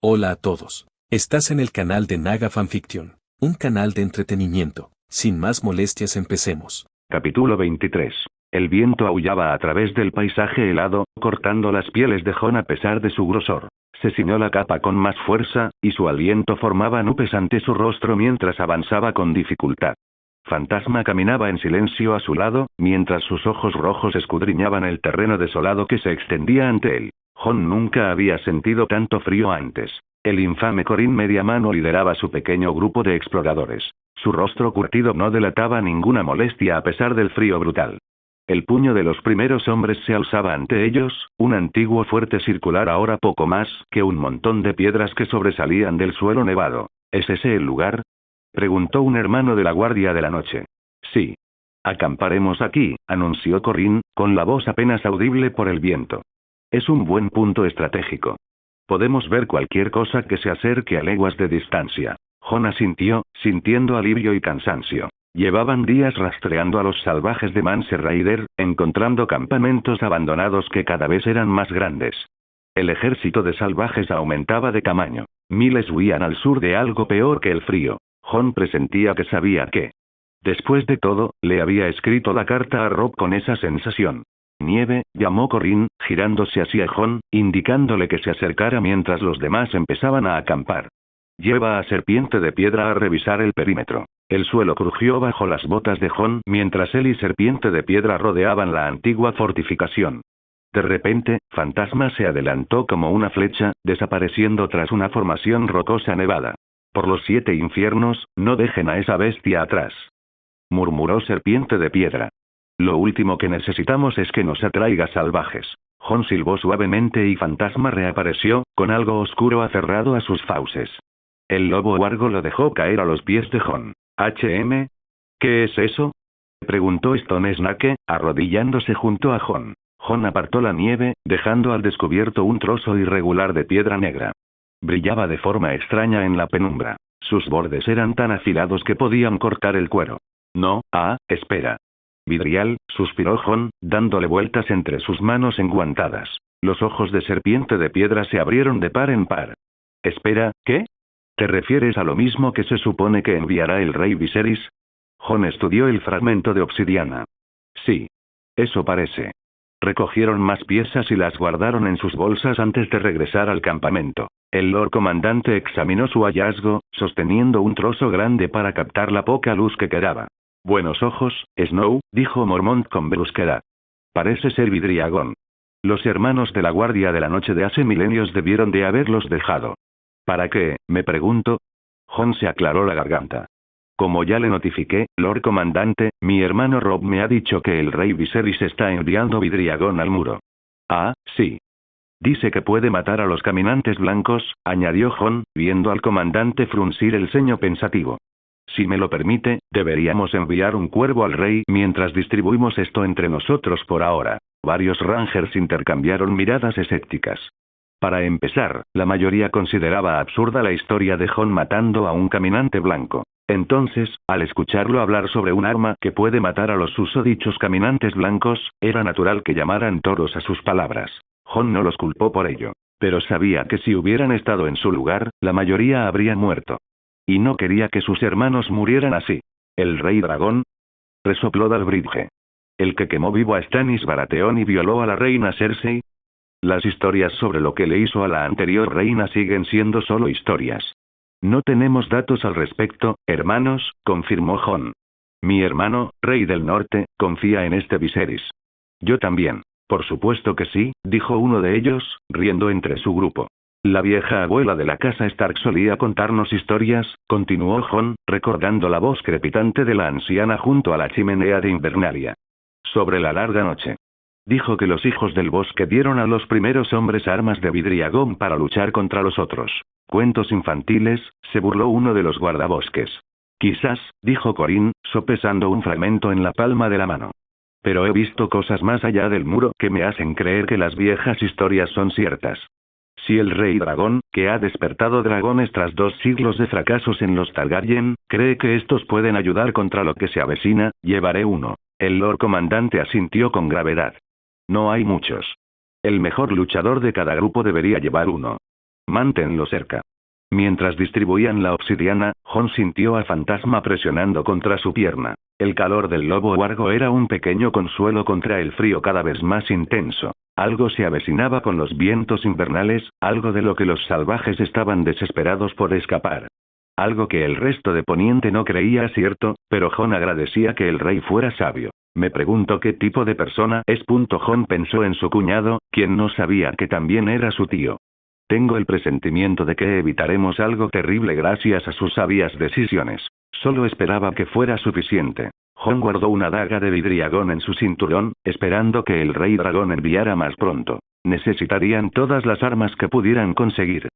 Hola a todos. Estás en el canal de Naga Fanfiction, un canal de entretenimiento. Sin más molestias, empecemos. Capítulo 23. El viento aullaba a través del paisaje helado, cortando las pieles de Jon a pesar de su grosor. Se ciñó la capa con más fuerza, y su aliento formaba nubes ante su rostro mientras avanzaba con dificultad. Fantasma caminaba en silencio a su lado, mientras sus ojos rojos escudriñaban el terreno desolado que se extendía ante él. Jon nunca había sentido tanto frío antes. El infame Corin Mediamano lideraba su pequeño grupo de exploradores. Su rostro curtido no delataba ninguna molestia a pesar del frío brutal. El puño de los primeros hombres se alzaba ante ellos, un antiguo fuerte circular ahora poco más que un montón de piedras que sobresalían del suelo nevado. ¿Es ese el lugar?, preguntó un hermano de la Guardia de la Noche. Sí. Acamparemos aquí, anunció Corin, con la voz apenas audible por el viento. Es un buen punto estratégico. Podemos ver cualquier cosa que se acerque a leguas de distancia. Jon asintió, sintiendo alivio y cansancio. Llevaban días rastreando a los salvajes de Mance Rayder, encontrando campamentos abandonados que cada vez eran más grandes. El ejército de salvajes aumentaba de tamaño. Miles huían al sur de algo peor que el frío. Jon presentía que sabía que. Después de todo, le había escrito la carta a Rob con esa sensación. Nieve, llamó Corin, girándose hacia Jon, indicándole que se acercara mientras los demás empezaban a acampar. Lleva a Serpiente de Piedra a revisar el perímetro. El suelo crujió bajo las botas de Jon mientras él y Serpiente de Piedra rodeaban la antigua fortificación. De repente, Fantasma se adelantó como una flecha, desapareciendo tras una formación rocosa nevada. Por los 7 infiernos, no dejen a esa bestia atrás, murmuró Serpiente de Piedra. Lo último que necesitamos es que nos atraiga salvajes. Jon silbó suavemente y Fantasma reapareció, con algo oscuro aferrado a sus fauces. El lobo huargo lo dejó caer a los pies de Jon. ¿HM? ¿Qué es eso?, preguntó Stone Snake, arrodillándose junto a Jon. Jon apartó la nieve, dejando al descubierto un trozo irregular de piedra negra. Brillaba de forma extraña en la penumbra. Sus bordes eran tan afilados que podían cortar el cuero. No, espera. Vidrial, suspiró Jon, dándole vueltas entre sus manos enguantadas. Los ojos de Serpiente de Piedra se abrieron de par en par. Espera, ¿qué? ¿Te refieres a lo mismo que se supone que enviará el rey Viserys? Jon estudió el fragmento de obsidiana. Sí. Eso parece. Recogieron más piezas y las guardaron en sus bolsas antes de regresar al campamento. El Lord Comandante examinó su hallazgo, sosteniendo un trozo grande para captar la poca luz que quedaba. Buenos ojos, Snow, dijo Mormont con brusquedad. Parece ser vidriagón. Los hermanos de la Guardia de la Noche de hace milenios debieron de haberlos dejado. ¿Para qué?, me pregunto. Jon se aclaró la garganta. Como ya le notifiqué, Lord Comandante, mi hermano Rob me ha dicho que el rey Viserys está enviando vidriagón al muro. Ah, sí. Dice que puede matar a los caminantes blancos, añadió Jon, viendo al comandante fruncir el ceño pensativo. Si me lo permite, deberíamos enviar un cuervo al rey mientras distribuimos esto entre nosotros por ahora. Varios Rangers intercambiaron miradas escépticas. Para empezar, la mayoría consideraba absurda la historia de Jon matando a un caminante blanco. Entonces, al escucharlo hablar sobre un arma que puede matar a los susodichos caminantes blancos, era natural que llamaran toros a sus palabras. Jon no los culpó por ello. Pero sabía que si hubieran estado en su lugar, la mayoría habría muerto. Y no quería que sus hermanos murieran así. ¿El rey dragón?, resopló Dalbridge. ¿El que quemó vivo a Stannis Baratheon y violó a la reina Cersei? Las historias sobre lo que le hizo a la anterior reina siguen siendo solo historias. No tenemos datos al respecto, hermanos, confirmó Jon. Mi hermano, rey del norte, confía en este Viserys. Yo también. Por supuesto que sí, dijo uno de ellos, riendo entre su grupo. La vieja abuela de la casa Stark solía contarnos historias, continuó Jon, recordando la voz crepitante de la anciana junto a la chimenea de Invernalia. Sobre la larga noche. Dijo que los hijos del bosque dieron a los primeros hombres armas de vidriagón para luchar contra los otros. Cuentos infantiles, se burló uno de los guardabosques. Quizás, dijo Corin, sopesando un fragmento en la palma de la mano. Pero he visto cosas más allá del muro que me hacen creer que las viejas historias son ciertas. Si el rey dragón, que ha despertado dragones tras 2 siglos de fracasos en los Targaryen, cree que estos pueden ayudar contra lo que se avecina, llevaré uno. El Lord Comandante asintió con gravedad. No hay muchos. El mejor luchador de cada grupo debería llevar uno. Manténlo cerca. Mientras distribuían la obsidiana, Jon sintió a Fantasma presionando contra su pierna. El calor del lobo huargo era un pequeño consuelo contra el frío cada vez más intenso. Algo se avecinaba con los vientos invernales, algo de lo que los salvajes estaban desesperados por escapar. Algo que el resto de Poniente no creía cierto, pero Jon agradecía que el rey fuera sabio. Me pregunto qué tipo de persona es. Jon pensó en su cuñado, quien no sabía que también era su tío. Tengo el presentimiento de que evitaremos algo terrible gracias a sus sabias decisiones. Solo esperaba que fuera suficiente. Jon guardó una daga de vidriagón en su cinturón, esperando que el rey dragón enviara más pronto. Necesitarían todas las armas que pudieran conseguir.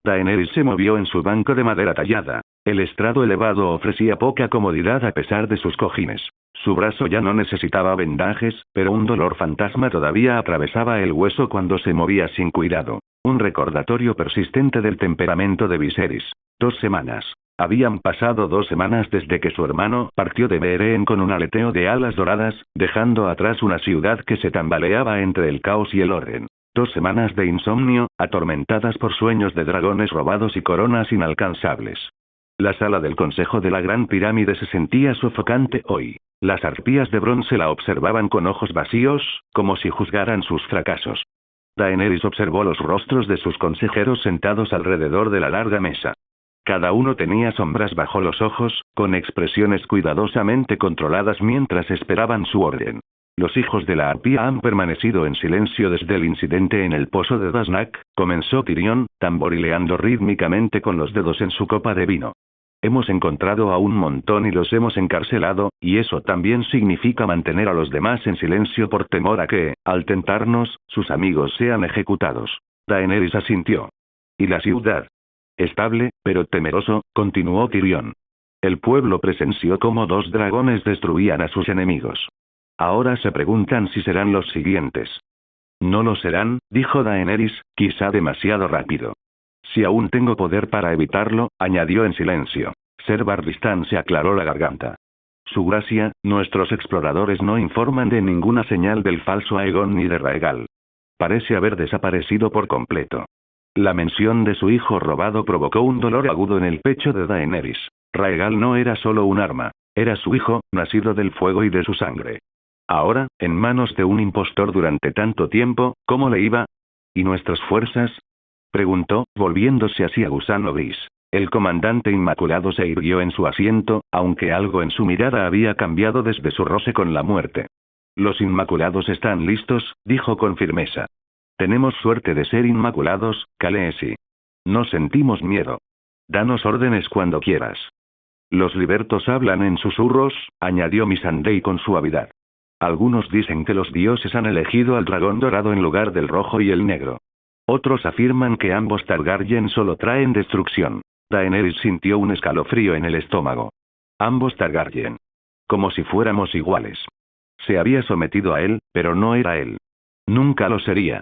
Daenerys se movió en su banco de madera tallada. El estrado elevado ofrecía poca comodidad a pesar de sus cojines. Su brazo ya no necesitaba vendajes, pero un dolor fantasma todavía atravesaba el hueso cuando se movía sin cuidado. Un recordatorio persistente del temperamento de Viserys. 2 semanas. Habían pasado 2 semanas desde que su hermano partió de Meereen con un aleteo de alas doradas, dejando atrás una ciudad que se tambaleaba entre el caos y el orden. 2 semanas de insomnio, atormentadas por sueños de dragones robados y coronas inalcanzables. La sala del Consejo de la Gran Pirámide se sentía sofocante hoy. Las arpías de bronce la observaban con ojos vacíos, como si juzgaran sus fracasos. Daenerys observó los rostros de sus consejeros sentados alrededor de la larga mesa. Cada uno tenía sombras bajo los ojos, con expresiones cuidadosamente controladas mientras esperaban su orden. Los hijos de la arpía han permanecido en silencio desde el incidente en el pozo de Daznak, comenzó Tyrion, tamborileando rítmicamente con los dedos en su copa de vino. Hemos encontrado a un montón y los hemos encarcelado, y eso también significa mantener a los demás en silencio por temor a que, al tentarnos, sus amigos sean ejecutados. Daenerys asintió. ¿Y la ciudad? Estable, pero temeroso, continuó Tyrion. El pueblo presenció cómo 2 dragones destruían a sus enemigos. Ahora se preguntan si serán los siguientes. No lo serán, dijo Daenerys, quizá demasiado rápido. Si aún tengo poder para evitarlo, añadió en silencio. Ser Barristan se aclaró la garganta. Su gracia, nuestros exploradores no informan de ninguna señal del falso Aegon ni de Raegal. Parece haber desaparecido por completo. La mención de su hijo robado provocó un dolor agudo en el pecho de Daenerys. Raegal no era solo un arma, era su hijo, nacido del fuego y de su sangre. Ahora, en manos de un impostor durante tanto tiempo, ¿cómo le iba? ¿Y nuestras fuerzas? Preguntó, volviéndose hacia Gusano Gris. El comandante Inmaculado se irguió en su asiento, aunque algo en su mirada había cambiado desde su roce con la muerte. Los Inmaculados están listos, dijo con firmeza. Tenemos suerte de ser inmaculados, Khaleesi. No sentimos miedo. Danos órdenes cuando quieras. Los libertos hablan en susurros, añadió Missandei con suavidad. Algunos dicen que los dioses han elegido al dragón dorado en lugar del rojo y el negro. Otros afirman que ambos Targaryen solo traen destrucción. Daenerys sintió un escalofrío en el estómago. Ambos Targaryen. Como si fuéramos iguales. Se había sometido a él, pero no era él. Nunca lo sería.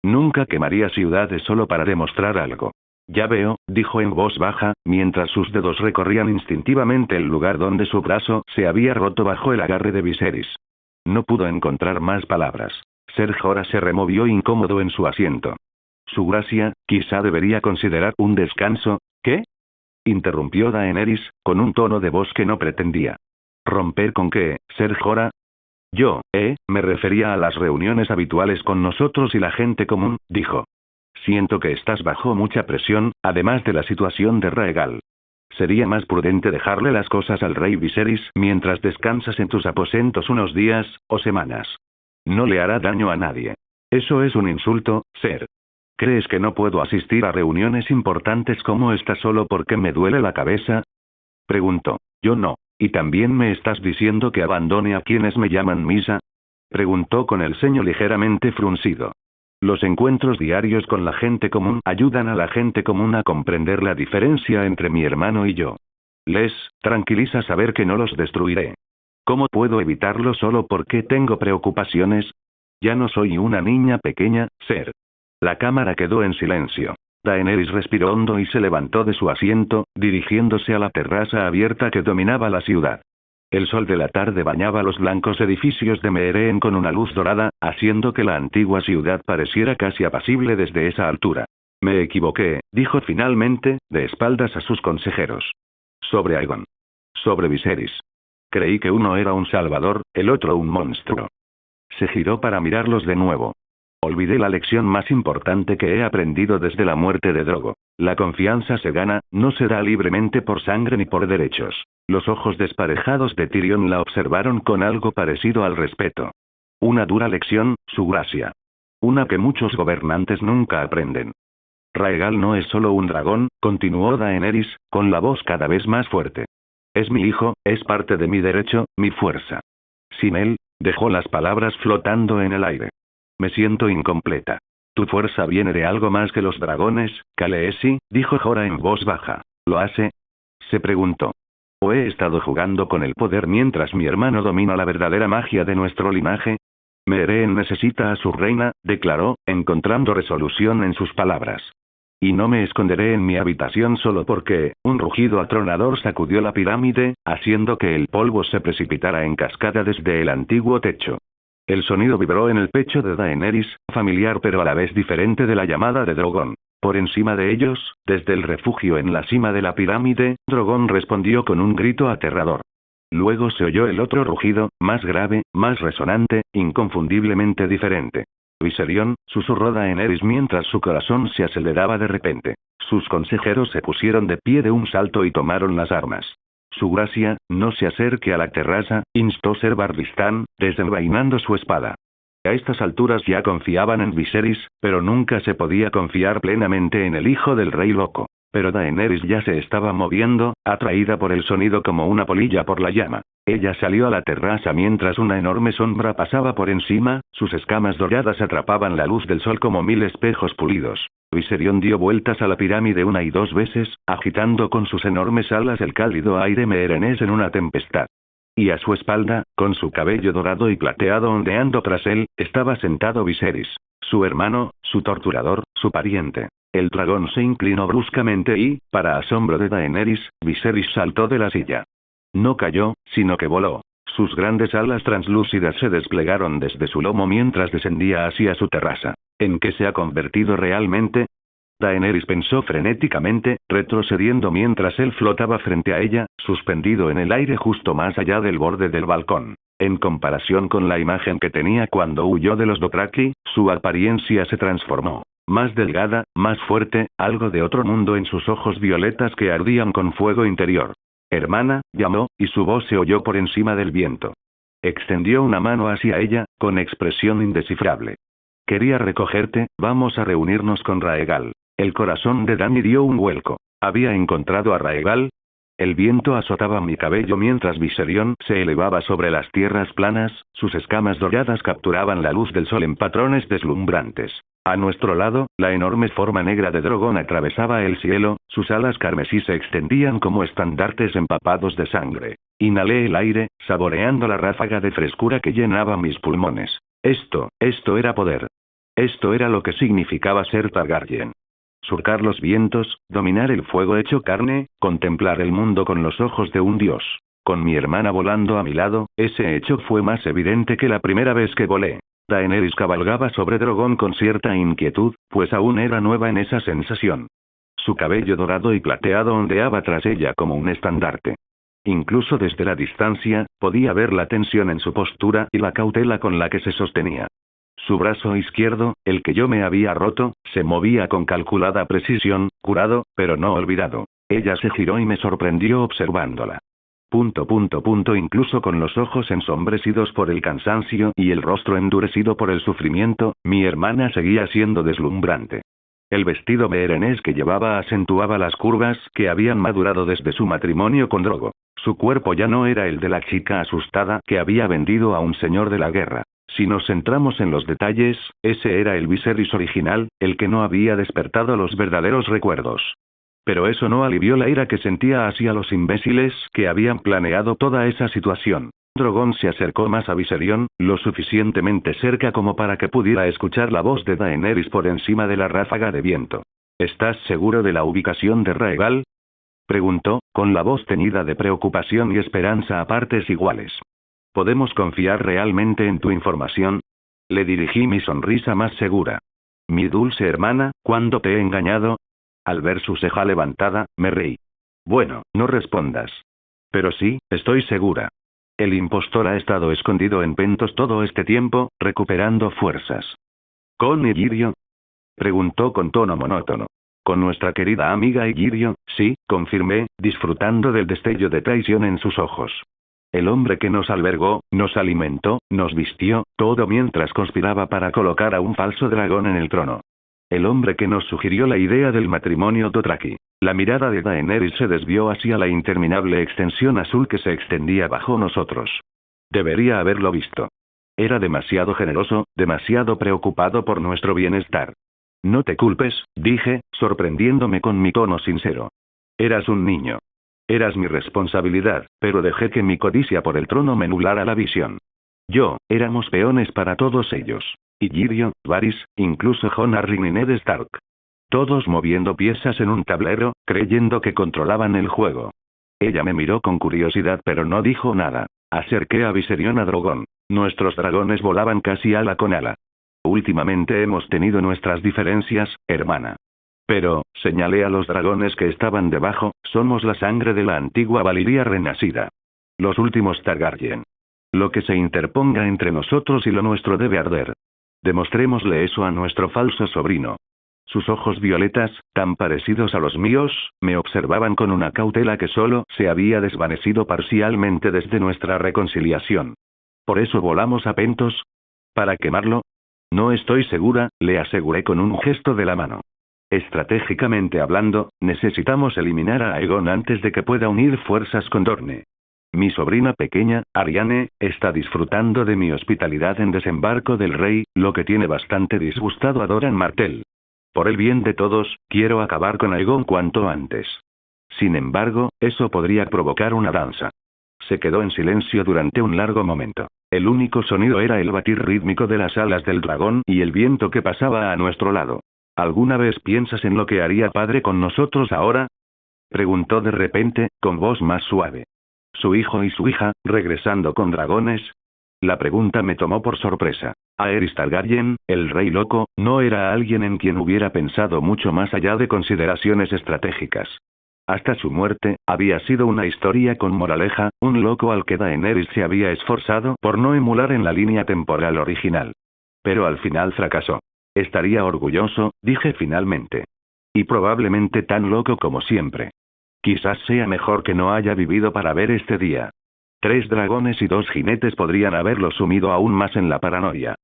Nunca quemaría ciudades solo para demostrar algo. Ya veo, dijo en voz baja, mientras sus dedos recorrían instintivamente el lugar donde su brazo se había roto bajo el agarre de Viserys. No pudo encontrar más palabras. Ser Jorah se removió incómodo en su asiento. Su gracia, quizá debería considerar un descanso. ¿Qué? Interrumpió Daenerys, con un tono de voz que no pretendía. ¿Romper con qué, Ser Jorah? Me refería a las reuniones habituales con nosotros y la gente común, dijo. Siento que estás bajo mucha presión, además de la situación de Raegal. Sería más prudente dejarle las cosas al rey Viserys mientras descansas en tus aposentos unos días, o semanas. No le hará daño a nadie. Eso es un insulto, Ser. ¿Crees que no puedo asistir a reuniones importantes como esta solo porque me duele la cabeza? Preguntó. Yo no. ¿Y también me estás diciendo que abandone a quienes me llaman Misa? Preguntó con el ceño ligeramente fruncido. Los encuentros diarios con la gente común ayudan a la gente común a comprender la diferencia entre mi hermano y yo. Les tranquiliza saber que no los destruiré. ¿Cómo puedo evitarlo solo porque tengo preocupaciones? Ya no soy una niña pequeña, Ser. La cámara quedó en silencio. Daenerys respiró hondo y se levantó de su asiento, dirigiéndose a la terraza abierta que dominaba la ciudad. El sol de la tarde bañaba los blancos edificios de Meereen con una luz dorada, haciendo que la antigua ciudad pareciera casi apacible desde esa altura. Me equivoqué, dijo finalmente, de espaldas a sus consejeros. Sobre Aegon. Sobre Viserys. Creí que uno era un salvador, el otro un monstruo. Se giró para mirarlos de nuevo. Olvidé la lección más importante que he aprendido desde la muerte de Drogo. La confianza se gana, no se da libremente por sangre ni por derechos. Los ojos desparejados de Tyrion la observaron con algo parecido al respeto. Una dura lección, su gracia. Una que muchos gobernantes nunca aprenden. Raegal no es solo un dragón, continuó Daenerys, con la voz cada vez más fuerte. Es mi hijo, es parte de mi derecho, mi fuerza. Sin él, dejó las palabras flotando en el aire. Me siento incompleta. Tu fuerza viene de algo más que los dragones, Khaleesi, dijo Jorah en voz baja. ¿Lo hace? Se preguntó. ¿O he estado jugando con el poder mientras mi hermano domina la verdadera magia de nuestro linaje? Meereen necesita a su reina, declaró, encontrando resolución en sus palabras. Y no me esconderé en mi habitación solo porque, un rugido atronador sacudió la pirámide, haciendo que el polvo se precipitara en cascada desde el antiguo techo. El sonido vibró en el pecho de Daenerys, familiar pero a la vez diferente de la llamada de Drogon. Por encima de ellos, desde el refugio en la cima de la pirámide, Drogon respondió con un grito aterrador. Luego se oyó el otro rugido, más grave, más resonante, inconfundiblemente diferente. Viserion, susurró Daenerys mientras su corazón se aceleraba de repente. Sus consejeros se pusieron de pie de un salto y tomaron las armas. Su gracia, no se acerque a la terraza, instó Ser Barristan, desenvainando su espada. A estas alturas ya confiaban en Viserys, pero nunca se podía confiar plenamente en el hijo del rey loco. Pero Daenerys ya se estaba moviendo, atraída por el sonido como una polilla por la llama. Ella salió a la terraza mientras una enorme sombra pasaba por encima, sus escamas doradas atrapaban la luz del sol como 1000 espejos pulidos. Viserion dio vueltas a la pirámide una y dos veces, agitando con sus enormes alas el cálido aire meerenés en una tempestad. Y a su espalda, con su cabello dorado y plateado ondeando tras él, estaba sentado Viserys, su hermano, su torturador, su pariente. El dragón se inclinó bruscamente y, para asombro de Daenerys, Viserys saltó de la silla. No cayó, sino que voló. Sus grandes alas translúcidas se desplegaron desde su lomo mientras descendía hacia su terraza. ¿En qué se ha convertido realmente? Daenerys pensó frenéticamente, retrocediendo mientras él flotaba frente a ella, suspendido en el aire justo más allá del borde del balcón. En comparación con la imagen que tenía cuando huyó de los Dothraki, su apariencia se transformó. Más delgada, más fuerte, algo de otro mundo en sus ojos violetas que ardían con fuego interior. Hermana, llamó, y su voz se oyó por encima del viento. Extendió una mano hacia ella, con expresión indescifrable. Quería recogerte, vamos a reunirnos con Raegal. El corazón de Dany dio un vuelco. ¿Había encontrado a Raegal? El viento azotaba mi cabello mientras Viserion se elevaba sobre las tierras planas, sus escamas doradas capturaban la luz del sol en patrones deslumbrantes. A nuestro lado, la enorme forma negra de Drogon atravesaba el cielo, sus alas carmesí se extendían como estandartes empapados de sangre. Inhalé el aire, saboreando la ráfaga de frescura que llenaba mis pulmones. Esto era poder. Esto era lo que significaba ser Targaryen. Surcar los vientos, dominar el fuego hecho carne, contemplar el mundo con los ojos de un dios. Con mi hermana volando a mi lado, ese hecho fue más evidente que la primera vez que volé. Daenerys cabalgaba sobre Drogon con cierta inquietud, pues aún era nueva en esa sensación. Su cabello dorado y plateado ondeaba tras ella como un estandarte. Incluso desde la distancia, podía ver la tensión en su postura y la cautela con la que se sostenía. Su brazo izquierdo, el que yo me había roto, se movía con calculada precisión, curado, pero no olvidado. Ella se giró y me sorprendió observándola. Incluso con los ojos ensombrecidos por el cansancio y el rostro endurecido por el sufrimiento, mi hermana seguía siendo deslumbrante. El vestido meerenés que llevaba acentuaba las curvas que habían madurado desde su matrimonio con Drogo. Su cuerpo ya no era el de la chica asustada que había vendido a un señor de la guerra. Si nos centramos en los detalles, ese era el Viserys original, el que no había despertado los verdaderos recuerdos. Pero eso no alivió la ira que sentía hacia los imbéciles que habían planeado toda esa situación. Drogon se acercó más a Viserion, lo suficientemente cerca como para que pudiera escuchar la voz de Daenerys por encima de la ráfaga de viento. ¿Estás seguro de la ubicación de Raegal?, preguntó, con la voz teñida de preocupación y esperanza a partes iguales. ¿Podemos confiar realmente en tu información? Le dirigí mi sonrisa más segura. Mi dulce hermana, ¿cuándo te he engañado? Al ver su ceja levantada, me reí. Bueno, no respondas. Pero sí, estoy segura. El impostor ha estado escondido en Pentos todo este tiempo, recuperando fuerzas. ¿Con Egirio? Preguntó con tono monótono. Con nuestra querida amiga Egirio, sí, confirmé, disfrutando del destello de traición en sus ojos. El hombre que nos albergó, nos alimentó, nos vistió, todo mientras conspiraba para colocar a un falso dragón en el trono. El hombre que nos sugirió la idea del matrimonio Dothraki. La mirada de Daenerys se desvió hacia la interminable extensión azul que se extendía bajo nosotros. Debería haberlo visto. Era demasiado generoso, demasiado preocupado por nuestro bienestar. No te culpes, dije, sorprendiéndome con mi tono sincero. Eras un niño. Eras mi responsabilidad, pero dejé que mi codicia por el trono me nublara la visión. Éramos peones para todos ellos. Illyrio, Varys, incluso Jon Arryn y Ned Stark. Todos moviendo piezas en un tablero, creyendo que controlaban el juego. Ella me miró con curiosidad pero no dijo nada. Acerqué a Viserion a Drogon. Nuestros dragones volaban casi ala con ala. Últimamente hemos tenido nuestras diferencias, hermana. Pero, señalé a los dragones que estaban debajo, somos la sangre de la antigua Valiria renacida. Los últimos Targaryen. Lo que se interponga entre nosotros y lo nuestro debe arder. Demostrémosle eso a nuestro falso sobrino. Sus ojos violetas, tan parecidos a los míos, me observaban con una cautela que solo se había desvanecido parcialmente desde nuestra reconciliación. ¿Por eso volamos a Pentos? ¿Para quemarlo? No estoy segura, le aseguré con un gesto de la mano. Estratégicamente hablando, necesitamos eliminar a Aegon antes de que pueda unir fuerzas con Dorne. Mi sobrina pequeña, Ariane, está disfrutando de mi hospitalidad en Desembarco del Rey, lo que tiene bastante disgustado a Doran Martell. Por el bien de todos, quiero acabar con Aegon cuanto antes. Sin embargo, eso podría provocar una danza. Se quedó en silencio durante un largo momento. El único sonido era el batir rítmico de las alas del dragón y el viento que pasaba a nuestro lado. ¿Alguna vez piensas en lo que haría padre con nosotros ahora? Preguntó de repente, con voz más suave. ¿Su hijo y su hija, regresando con dragones? La pregunta me tomó por sorpresa. Aerys Targaryen, el rey loco, no era alguien en quien hubiera pensado mucho más allá de consideraciones estratégicas. Hasta su muerte, había sido una historia con moraleja, un loco al que Daenerys se había esforzado por no emular en la línea temporal original. Pero al final fracasó. Estaría orgulloso, dije finalmente. Y probablemente tan loco como siempre. Quizás sea mejor que no haya vivido para ver este día. 3 dragones y 2 jinetes podrían haberlo sumido aún más en la paranoia.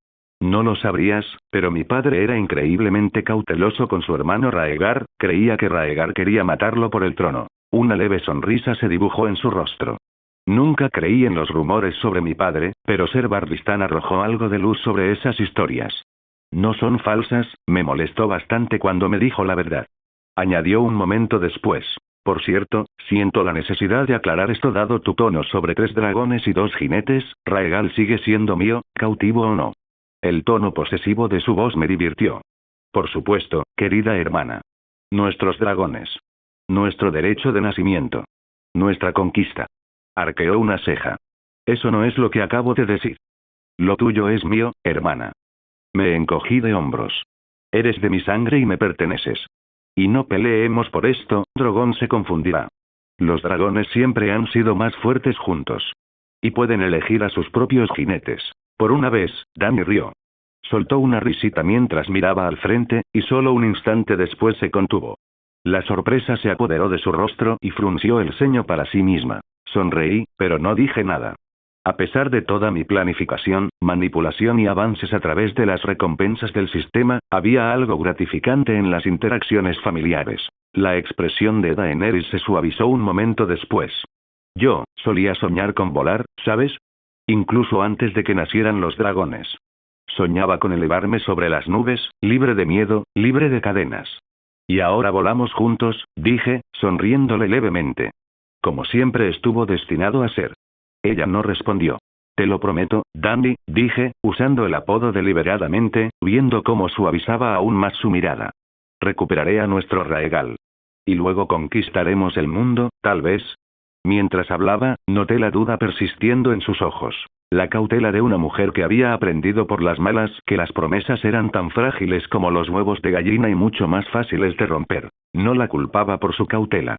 No lo sabrías, pero mi padre era increíblemente cauteloso con su hermano Raegar, creía que Raegar quería matarlo por el trono. Una leve sonrisa se dibujó en su rostro. Nunca creí en los rumores sobre mi padre, pero Ser Barristan arrojó algo de luz sobre esas historias. No son falsas, me molestó bastante cuando me dijo la verdad. Añadió un momento después. Por cierto, siento la necesidad de aclarar esto dado tu tono sobre 3 dragones y 2 jinetes, Raegal sigue siendo mío, cautivo o no. El tono posesivo de su voz me divirtió. Por supuesto, querida hermana. Nuestros dragones. Nuestro derecho de nacimiento. Nuestra conquista. Arqueó una ceja. Eso no es lo que acabo de decir. Lo tuyo es mío, hermana. Me encogí de hombros. Eres de mi sangre y me perteneces. Y no peleemos por esto, Drogon se confundirá. Los dragones siempre han sido más fuertes juntos. Y pueden elegir a sus propios jinetes. Por una vez, Dany rió. Soltó una risita mientras miraba al frente, y solo un instante después se contuvo. La sorpresa se apoderó de su rostro y frunció el ceño para sí misma. Sonreí, pero no dije nada. A pesar de toda mi planificación, manipulación y avances a través de las recompensas del sistema, había algo gratificante en las interacciones familiares. La expresión de Daenerys se suavizó un momento después. Yo solía soñar con volar, ¿sabes? Incluso antes de que nacieran los dragones. Soñaba con elevarme sobre las nubes, libre de miedo, libre de cadenas. Y ahora volamos juntos, dije, sonriéndole levemente. Como siempre estuvo destinado a ser. Ella no respondió. Te lo prometo, Dany, dije, usando el apodo deliberadamente, viendo cómo suavizaba aún más su mirada. Recuperaré a nuestro Raegal. Y luego conquistaremos el mundo, tal vez. Mientras hablaba, noté la duda persistiendo en sus ojos. La cautela de una mujer que había aprendido por las malas que las promesas eran tan frágiles como los huevos de gallina y mucho más fáciles de romper. No la culpaba por su cautela.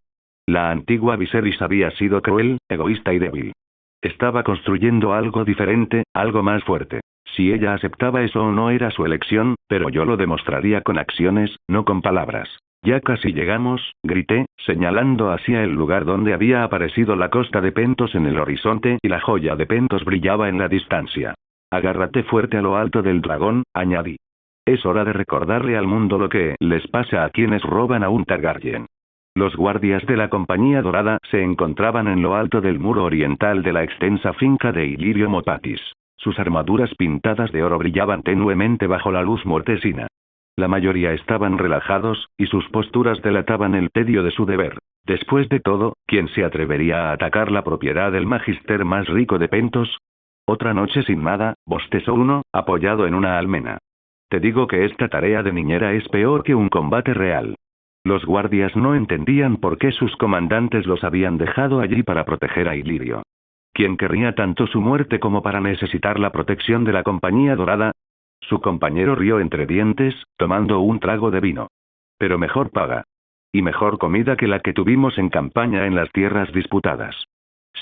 La antigua Viserys había sido cruel, egoísta y débil. Estaba construyendo algo diferente, algo más fuerte. Si ella aceptaba eso o no era su elección, pero yo lo demostraría con acciones, no con palabras. Ya casi llegamos, grité, señalando hacia el lugar donde había aparecido la costa de Pentos en el horizonte y la joya de Pentos brillaba en la distancia. Agárrate fuerte a lo alto del dragón, añadí. Es hora de recordarle al mundo lo que les pasa a quienes roban a un Targaryen. Los guardias de la Compañía Dorada se encontraban en lo alto del muro oriental de la extensa finca de Illyrio Mopatis. Sus armaduras pintadas de oro brillaban tenuemente bajo la luz mortecina. La mayoría estaban relajados, y sus posturas delataban el tedio de su deber. Después de todo, ¿quién se atrevería a atacar la propiedad del magister más rico de Pentos? Otra noche sin nada, bostezó uno, apoyado en una almena. Te digo que esta tarea de niñera es peor que un combate real. Los guardias no entendían por qué sus comandantes los habían dejado allí para proteger a Illyrio. ¿Quién querría tanto su muerte como para necesitar la protección de la Compañía Dorada? Su compañero rió entre dientes, tomando un trago de vino. Pero mejor paga. Y mejor comida que la que tuvimos en campaña en las tierras disputadas.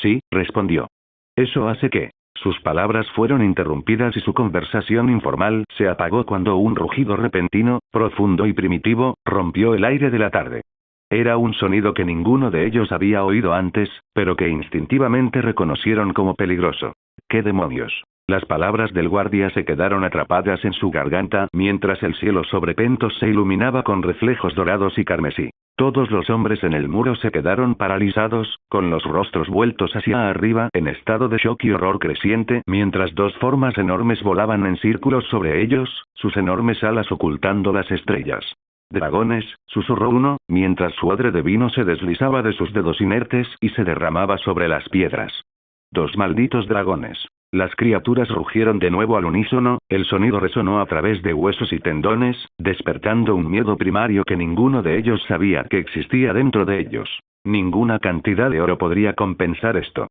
Sí, respondió. Eso hace que... Sus palabras fueron interrumpidas y su conversación informal se apagó cuando un rugido repentino, profundo y primitivo, rompió el aire de la tarde. Era un sonido que ninguno de ellos había oído antes, pero que instintivamente reconocieron como peligroso. ¡Qué demonios! Las palabras del guardia se quedaron atrapadas en su garganta mientras el cielo sobre Pentos se iluminaba con reflejos dorados y carmesí. Todos los hombres en el muro se quedaron paralizados, con los rostros vueltos hacia arriba en estado de shock y horror creciente, mientras dos formas enormes volaban en círculos sobre ellos, sus enormes alas ocultando las estrellas. «Dragones», susurró uno, mientras su odre de vino se deslizaba de sus dedos inertes y se derramaba sobre las piedras. «Dos malditos dragones». Las criaturas rugieron de nuevo al unísono, el sonido resonó a través de huesos y tendones, despertando un miedo primario que ninguno de ellos sabía que existía dentro de ellos. Ninguna cantidad de oro podría compensar esto.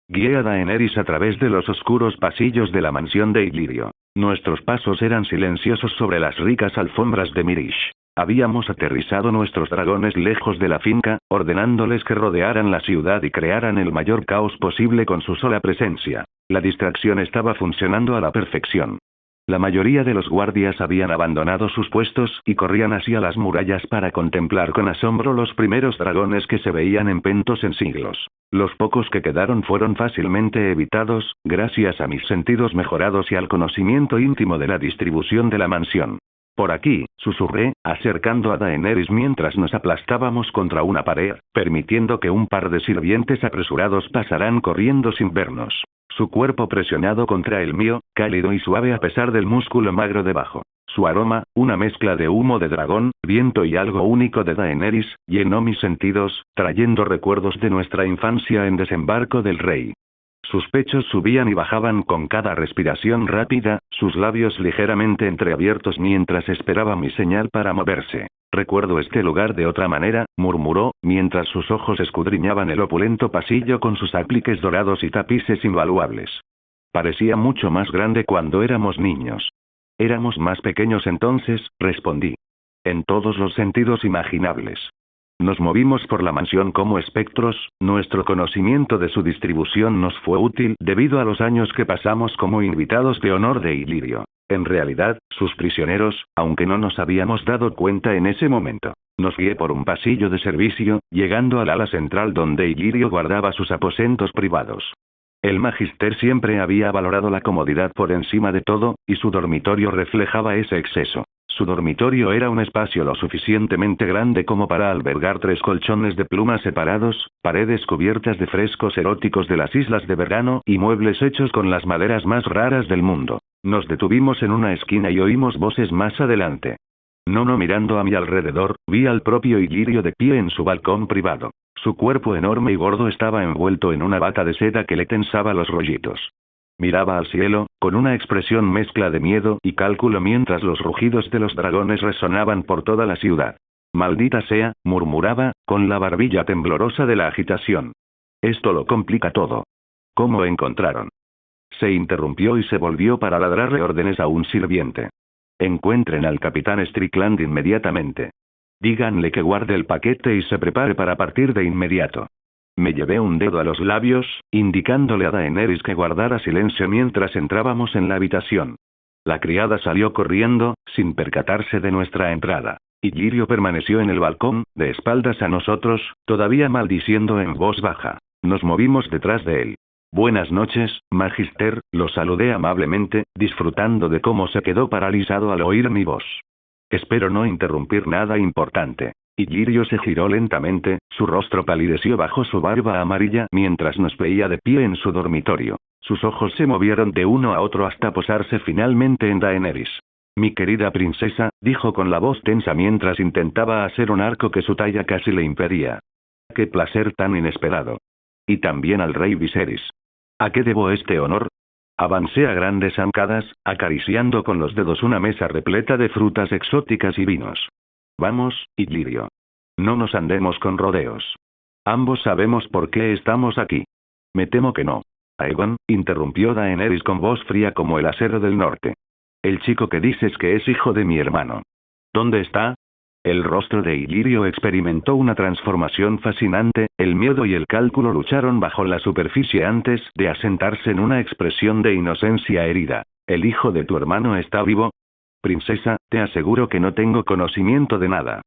Guié a Daenerys a través de los oscuros pasillos de la mansión de Illyrio. Nuestros pasos eran silenciosos sobre las ricas alfombras de Mirish. Habíamos aterrizado nuestros dragones lejos de la finca, ordenándoles que rodearan la ciudad y crearan el mayor caos posible con su sola presencia. La distracción estaba funcionando a la perfección. La mayoría de los guardias habían abandonado sus puestos y corrían hacia las murallas para contemplar con asombro los primeros dragones que se veían en Pentos en siglos. Los pocos que quedaron fueron fácilmente evitados, gracias a mis sentidos mejorados y al conocimiento íntimo de la distribución de la mansión. «Por aquí», susurré, acercando a Daenerys mientras nos aplastábamos contra una pared, permitiendo que un par de sirvientes apresurados pasaran corriendo sin vernos. Su cuerpo presionado contra el mío, cálido y suave a pesar del músculo magro debajo. Su aroma, una mezcla de humo de dragón, viento y algo único de Daenerys, llenó mis sentidos, trayendo recuerdos de nuestra infancia en Desembarco del Rey. Sus pechos subían y bajaban con cada respiración rápida, sus labios ligeramente entreabiertos mientras esperaba mi señal para moverse. «Recuerdo este lugar de otra manera», murmuró, mientras sus ojos escudriñaban el opulento pasillo con sus apliques dorados y tapices invaluables. «Parecía mucho más grande cuando éramos niños». «Éramos más pequeños entonces», respondí. «En todos los sentidos imaginables». Nos movimos por la mansión como espectros, nuestro conocimiento de su distribución nos fue útil debido a los años que pasamos como invitados de honor de Illyrio. En realidad, sus prisioneros, aunque no nos habíamos dado cuenta en ese momento. Nos guié por un pasillo de servicio, llegando al ala central donde Illyrio guardaba sus aposentos privados. El magister siempre había valorado la comodidad por encima de todo, y su dormitorio reflejaba ese exceso. Su dormitorio era un espacio lo suficientemente grande como para albergar 3 colchones de plumas separados, paredes cubiertas de frescos eróticos de las islas de verano y muebles hechos con las maderas más raras del mundo. Nos detuvimos en una esquina y oímos voces más adelante. No mirando a mi alrededor, vi al propio Illyrio de pie en su balcón privado. Su cuerpo enorme y gordo estaba envuelto en una bata de seda que le tensaba los rollitos. Miraba al cielo, con una expresión mezcla de miedo y cálculo mientras los rugidos de los dragones resonaban por toda la ciudad. «Maldita sea», murmuraba, con la barbilla temblorosa de la agitación. «Esto lo complica todo». «¿Cómo encontraron?» Se interrumpió y se volvió para ladrarle órdenes a un sirviente. Encuentren al capitán Strickland inmediatamente. Díganle que guarde el paquete y se prepare para partir de inmediato. Me llevé un dedo a los labios, indicándole a Daenerys que guardara silencio mientras entrábamos en la habitación. La criada salió corriendo, sin percatarse de nuestra entrada. Y Illyrio permaneció en el balcón, de espaldas a nosotros, todavía maldiciendo en voz baja. Nos movimos detrás de él. Buenas noches, Magister, lo saludé amablemente, disfrutando de cómo se quedó paralizado al oír mi voz. Espero no interrumpir nada importante. Illyrio se giró lentamente, su rostro palideció bajo su barba amarilla mientras nos veía de pie en su dormitorio. Sus ojos se movieron de uno a otro hasta posarse finalmente en Daenerys. Mi querida princesa, dijo con la voz tensa mientras intentaba hacer un arco que su talla casi le impedía. Qué placer tan inesperado. Y también al rey Viserys. ¿A qué debo este honor? Avancé a grandes zancadas, acariciando con los dedos una mesa repleta de frutas exóticas y vinos. Vamos, Illyrio. No nos andemos con rodeos. Ambos sabemos por qué estamos aquí. Me temo que no. Aegon, interrumpió Daenerys con voz fría como el acero del norte. El chico que dices que es hijo de mi hermano. ¿Dónde está? El rostro de Illyrio experimentó una transformación fascinante, el miedo y el cálculo lucharon bajo la superficie antes de asentarse en una expresión de inocencia herida. ¿El hijo de tu hermano está vivo? Princesa, te aseguro que no tengo conocimiento de nada.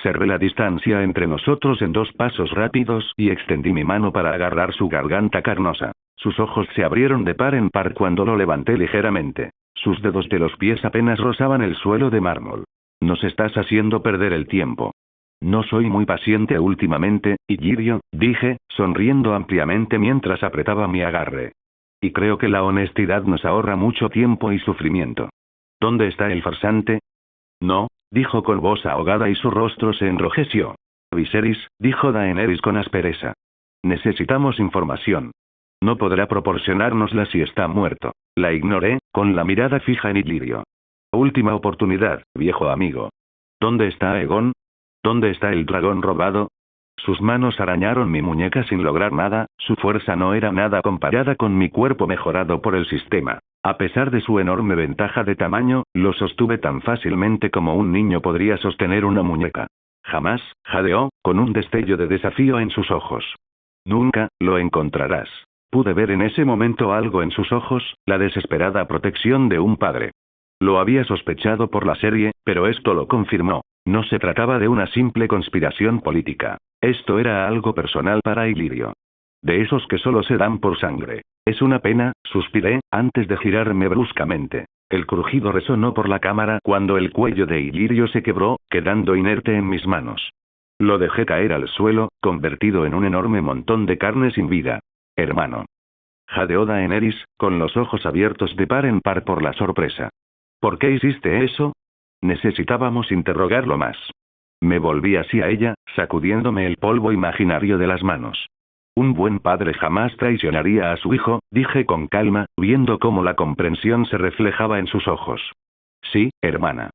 Cerré la distancia entre nosotros en 2 pasos rápidos y extendí mi mano para agarrar su garganta carnosa. Sus ojos se abrieron de par en par cuando lo levanté ligeramente. Sus dedos de los pies apenas rozaban el suelo de mármol. Nos estás haciendo perder el tiempo. No soy muy paciente últimamente, Illyrio, dije, sonriendo ampliamente mientras apretaba mi agarre. Y creo que la honestidad nos ahorra mucho tiempo y sufrimiento. ¿Dónde está el farsante? No, dijo con voz ahogada y su rostro se enrojeció. Viserys, dijo Daenerys con aspereza. Necesitamos información. No podrá proporcionárnosla si está muerto. La ignoré, con la mirada fija en Illyrio. Última oportunidad, viejo amigo. ¿Dónde está Aegon? ¿Dónde está el dragón robado? Sus manos arañaron mi muñeca sin lograr nada, su fuerza no era nada comparada con mi cuerpo mejorado por el sistema. A pesar de su enorme ventaja de tamaño, lo sostuve tan fácilmente como un niño podría sostener una muñeca. Jamás, jadeó, con un destello de desafío en sus ojos. Nunca, lo encontrarás. Pude ver en ese momento algo en sus ojos, la desesperada protección de un padre. Lo había sospechado por la serie, pero esto lo confirmó. No se trataba de una simple conspiración política. Esto era algo personal para Illyrio. De esos que solo se dan por sangre. Es una pena, suspiré, antes de girarme bruscamente. El crujido resonó por la cámara cuando el cuello de Illyrio se quebró, quedando inerte en mis manos. Lo dejé caer al suelo, convertido en un enorme montón de carne sin vida. Hermano. Jadeó Daenerys, con los ojos abiertos de par en par por la sorpresa. ¿Por qué hiciste eso? Necesitábamos interrogarlo más. Me volví hacia ella, sacudiéndome el polvo imaginario de las manos. Un buen padre jamás traicionaría a su hijo, dije con calma, viendo cómo la comprensión se reflejaba en sus ojos. Sí, hermana.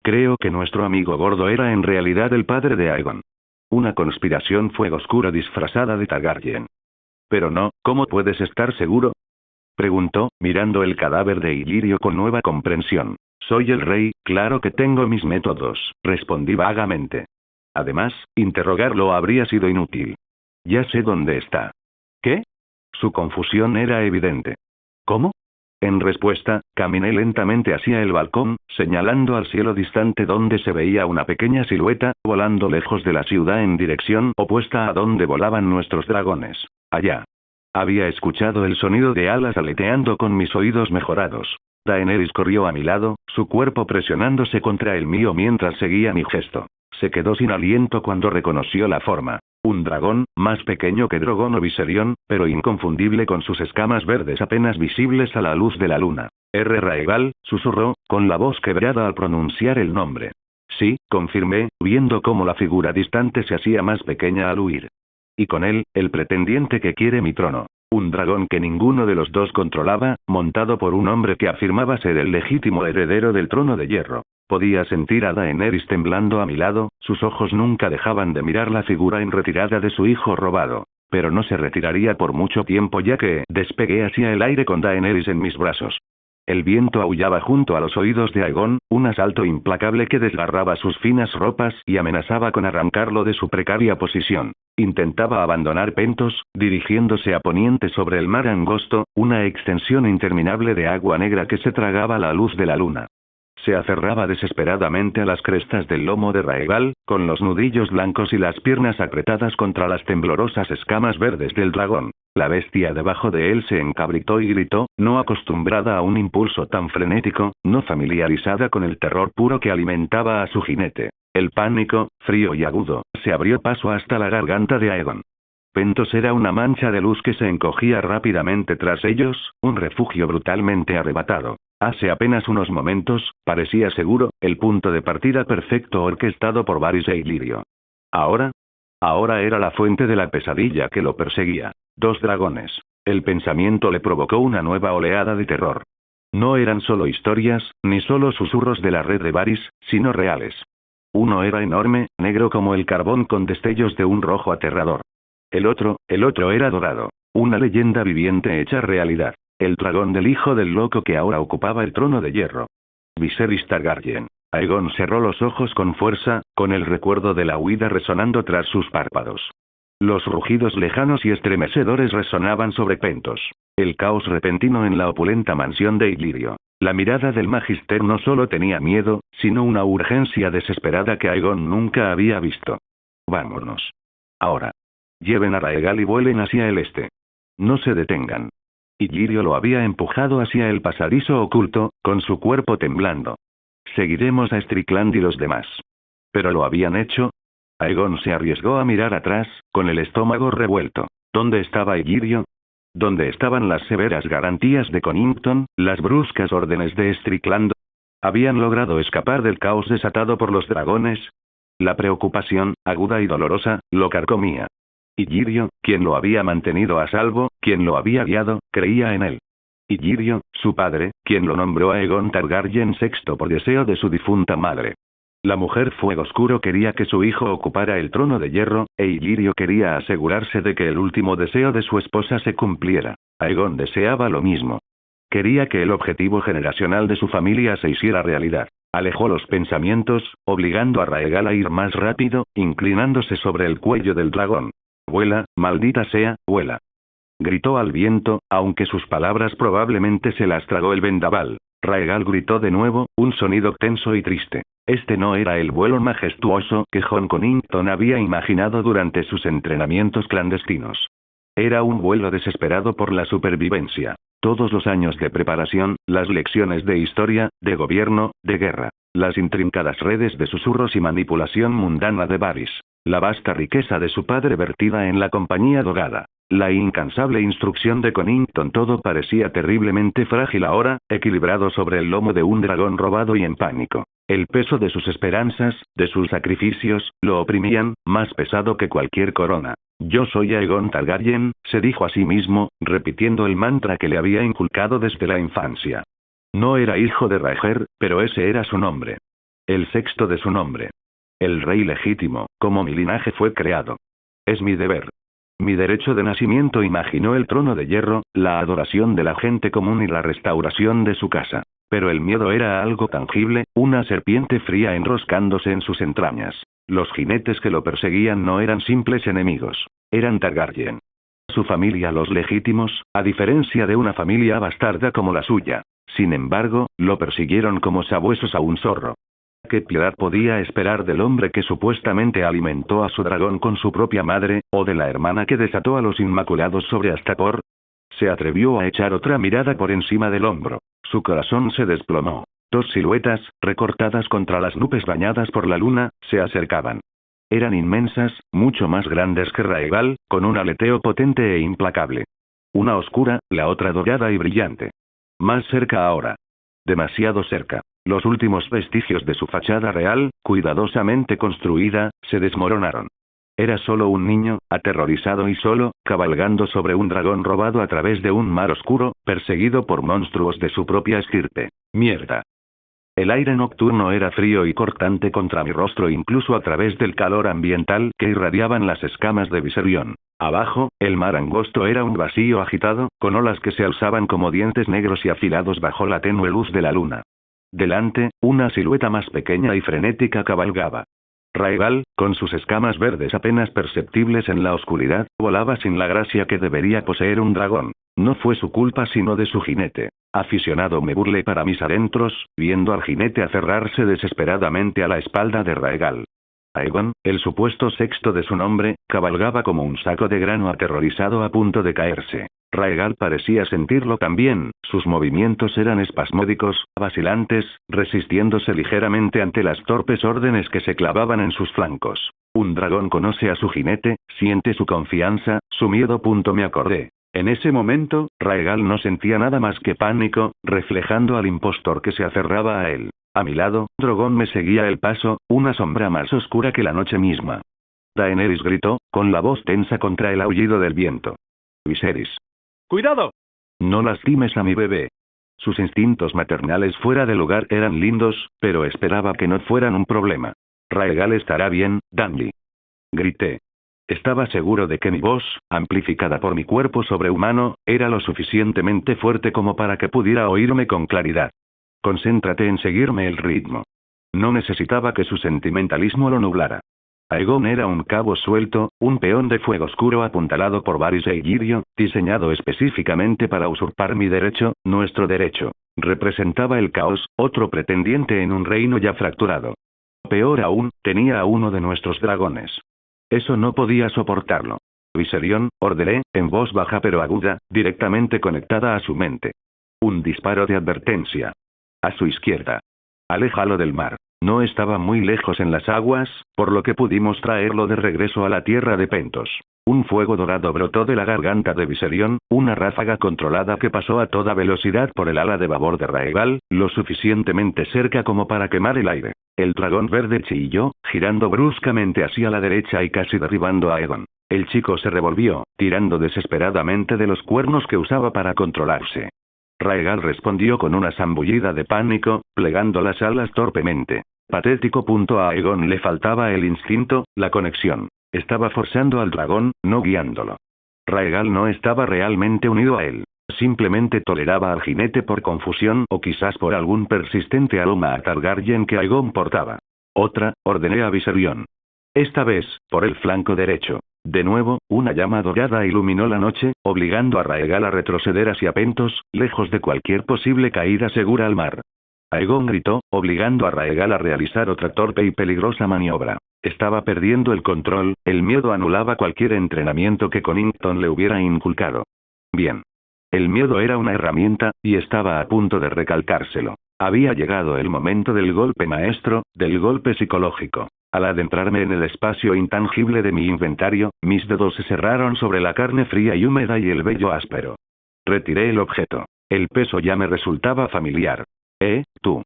Creo que nuestro amigo gordo era en realidad el padre de Aegon. Una conspiración fuego oscura disfrazada de Targaryen. Pero no, ¿cómo puedes estar seguro? Preguntó, mirando el cadáver de Illyrio con nueva comprensión. Soy el rey, claro que tengo mis métodos, respondí vagamente. Además, interrogarlo habría sido inútil. Ya sé dónde está. ¿Qué? Su confusión era evidente. ¿Cómo? En respuesta, caminé lentamente hacia el balcón, señalando al cielo distante donde se veía una pequeña silueta, volando lejos de la ciudad en dirección opuesta a donde volaban nuestros dragones. Allá. Había escuchado el sonido de alas aleteando con mis oídos mejorados. Daenerys corrió a mi lado, su cuerpo presionándose contra el mío mientras seguía mi gesto. Se quedó sin aliento cuando reconoció la forma. Un dragón, más pequeño que Drogon o Viserion, pero inconfundible con sus escamas verdes apenas visibles a la luz de la luna. R. Raegal, susurró, con la voz quebrada al pronunciar el nombre. Sí, confirmé, viendo cómo la figura distante se hacía más pequeña al huir. Y con él, el pretendiente que quiere mi trono. Un dragón que ninguno de los dos controlaba, montado por un hombre que afirmaba ser el legítimo heredero del trono de hierro. Podía sentir a Daenerys temblando a mi lado, sus ojos nunca dejaban de mirar la figura en retirada de su hijo robado. pero no se retiraría por mucho tiempo ya que despegué hacia el aire con Daenerys en mis brazos. El viento aullaba junto a los oídos de Aegon, un asalto implacable que desgarraba sus finas ropas y amenazaba con arrancarlo de su precaria posición. Intentaba abandonar Pentos, dirigiéndose a poniente sobre el mar angosto, una extensión interminable de agua negra que se tragaba la luz de la luna. Se aferraba desesperadamente a las crestas del lomo de Raegal, con los nudillos blancos y las piernas apretadas contra las temblorosas escamas verdes del dragón. La bestia debajo de él se encabritó y gritó, no acostumbrada a un impulso tan frenético, no familiarizada con el terror puro que alimentaba a su jinete. El pánico, frío y agudo, se abrió paso hasta la garganta de Aegon. Pentos era una mancha de luz que se encogía rápidamente tras ellos, un refugio brutalmente arrebatado. Hace apenas unos momentos, parecía seguro, el punto de partida perfecto orquestado por Varys e Illyrio. Ahora era la fuente de la pesadilla que lo perseguía. 2 dragones. El pensamiento le provocó una nueva oleada de terror. No eran solo historias, ni solo susurros de la red de Varys, sino reales. Uno era enorme, negro como el carbón con destellos de un rojo aterrador. El otro era dorado. Una leyenda viviente hecha realidad. El dragón del hijo del loco que ahora ocupaba el trono de hierro. Viserys Targaryen. Aegon cerró los ojos con fuerza, con el recuerdo de la huida resonando tras sus párpados. Los rugidos lejanos y estremecedores resonaban sobre Pentos. El caos repentino en la opulenta mansión de Illyrio. La mirada del Magister no solo tenía miedo, sino una urgencia desesperada que Aegon nunca había visto. Vámonos. Ahora. Lleven a Raegal y vuelen hacia el este. No se detengan. Illyrio lo había empujado hacia el pasadizo oculto, con su cuerpo temblando. Seguiremos a Strickland y los demás. ¿Pero lo habían hecho? Aegon se arriesgó a mirar atrás, con el estómago revuelto. ¿Dónde estaba Illyrio? ¿Dónde estaban las severas garantías de Connington, las bruscas órdenes de Strickland? ¿Habían logrado escapar del caos desatado por los dragones? La preocupación, aguda y dolorosa, lo carcomía. Illyrio, quien lo había mantenido a salvo, quien lo había guiado, creía en él. Illyrio, su padre, quien lo nombró Aegon Targaryen VI por deseo de su difunta madre. La mujer Fuego Oscuro quería que su hijo ocupara el trono de hierro, e Illyrio quería asegurarse de que el último deseo de su esposa se cumpliera. Aegon deseaba lo mismo. Quería que el objetivo generacional de su familia se hiciera realidad. Alejó los pensamientos, obligando a Raegal a ir más rápido, inclinándose sobre el cuello del dragón. «Vuela, maldita sea, vuela», gritó al viento, aunque sus palabras probablemente se las tragó el vendaval. Raegal gritó de nuevo, un sonido tenso y triste. Este no era el vuelo majestuoso que Jon Connington había imaginado durante sus entrenamientos clandestinos. Era un vuelo desesperado por la supervivencia. Todos los años de preparación, las lecciones de historia, de gobierno, de guerra, las intrincadas redes de susurros y manipulación mundana de Varys. La vasta riqueza de su padre vertida en la compañía dogada. La incansable instrucción de Connington, todo parecía terriblemente frágil ahora, equilibrado sobre el lomo de un dragón robado y en pánico. El peso de sus esperanzas, de sus sacrificios, lo oprimían, más pesado que cualquier corona. Yo soy Aegon Targaryen, se dijo a sí mismo, repitiendo el mantra que le había inculcado desde la infancia. No era hijo de Rhaegar, pero ese era su nombre. El sexto de su nombre. El rey legítimo, como mi linaje fue creado. Es mi deber. Mi derecho de nacimiento imaginó el trono de hierro, la adoración de la gente común y la restauración de su casa. Pero el miedo era algo tangible, una serpiente fría enroscándose en sus entrañas. Los jinetes que lo perseguían no eran simples enemigos. Eran Targaryen. Su familia, los legítimos, a diferencia de una familia bastarda como la suya. Sin embargo, lo persiguieron como sabuesos a un zorro. ¿Qué piedad podía esperar del hombre que supuestamente alimentó a su dragón con su propia madre, o de la hermana que desató a los Inmaculados sobre Astapor? Se atrevió a echar otra mirada por encima del hombro. Su corazón se desplomó. 2 siluetas, recortadas contra las nubes bañadas por la luna, se acercaban. Eran inmensas, mucho más grandes que Raegal, con un aleteo potente e implacable. Una oscura, la otra dorada y brillante. Más cerca ahora. Demasiado cerca. Los últimos vestigios de su fachada real, cuidadosamente construida, se desmoronaron. Era solo un niño, aterrorizado y solo, cabalgando sobre un dragón robado a través de un mar oscuro, perseguido por monstruos de su propia estirpe. Mierda. El aire nocturno era frío y cortante contra mi rostro incluso a través del calor ambiental que irradiaban las escamas de Viserion. Abajo, el mar angosto era un vacío agitado, con olas que se alzaban como dientes negros y afilados bajo la tenue luz de la luna. Delante, una silueta más pequeña y frenética cabalgaba. Raegal, con sus escamas verdes apenas perceptibles en la oscuridad, volaba sin la gracia que debería poseer un dragón. No fue su culpa sino de su jinete. Aficionado me burlé para mis adentros, viendo al jinete aferrarse desesperadamente a la espalda de Raegal. Aegon, el supuesto sexto de su nombre, cabalgaba como un saco de grano aterrorizado a punto de caerse. Raegal parecía sentirlo también, sus movimientos eran espasmódicos, vacilantes, resistiéndose ligeramente ante las torpes órdenes que se clavaban en sus flancos. Un dragón conoce a su jinete, siente su confianza, su miedo. Me acordé. En ese momento, Raegal no sentía nada más que pánico, reflejando al impostor que se aferraba a él. A mi lado, Drogon me seguía el paso, una sombra más oscura que la noche misma. Daenerys gritó, con la voz tensa contra el aullido del viento. Viserys. ¡Cuidado! No lastimes a mi bebé. Sus instintos maternales fuera de lugar eran lindos, pero esperaba que no fueran un problema. Raegal estará bien, Dandy. Grité. Estaba seguro de que mi voz, amplificada por mi cuerpo sobrehumano, era lo suficientemente fuerte como para que pudiera oírme con claridad. Concéntrate en seguirme el ritmo. No necesitaba que su sentimentalismo lo nublara. Aegon era un cabo suelto, un peón de fuego oscuro apuntalado por Varys e Illyrio, diseñado específicamente para usurpar mi derecho, nuestro derecho. Representaba el caos, otro pretendiente en un reino ya fracturado. Peor aún, tenía a uno de nuestros dragones. Eso no podía soportarlo. Viserion, ordené, en voz baja pero aguda, directamente conectada a su mente. Un disparo de advertencia. A su izquierda. Aléjalo del mar. No estaba muy lejos en las aguas, por lo que pudimos traerlo de regreso a la tierra de Pentos. Un fuego dorado brotó de la garganta de Viserion, una ráfaga controlada que pasó a toda velocidad por el ala de babor de Raegal, lo suficientemente cerca como para quemar el aire. El dragón verde chilló, girando bruscamente hacia la derecha y casi derribando a Aegon. El chico se revolvió, tirando desesperadamente de los cuernos que usaba para controlarse. Raegal respondió con una zambullida de pánico, plegando las alas torpemente. Patético. A Aegon le faltaba el instinto, la conexión. Estaba forzando al dragón, no guiándolo. Raegal no estaba realmente unido a él. Simplemente toleraba al jinete por confusión o quizás por algún persistente aroma a Targaryen que Aegon portaba. Ordené a Viserion. Esta vez, por el flanco derecho. De nuevo, una llama dorada iluminó la noche, obligando a Raegal a retroceder hacia Pentos, lejos de cualquier posible caída segura al mar. Aegon gritó, obligando a Raegal a realizar otra torpe y peligrosa maniobra. Estaba perdiendo el control, el miedo anulaba cualquier entrenamiento que Connington le hubiera inculcado. Bien. El miedo era una herramienta, y estaba a punto de recalcárselo. Había llegado el momento del golpe maestro, del golpe psicológico. Al adentrarme en el espacio intangible de mi inventario, mis dedos se cerraron sobre la carne fría y húmeda y el vello áspero. Retiré el objeto. El peso ya me resultaba familiar. Tú.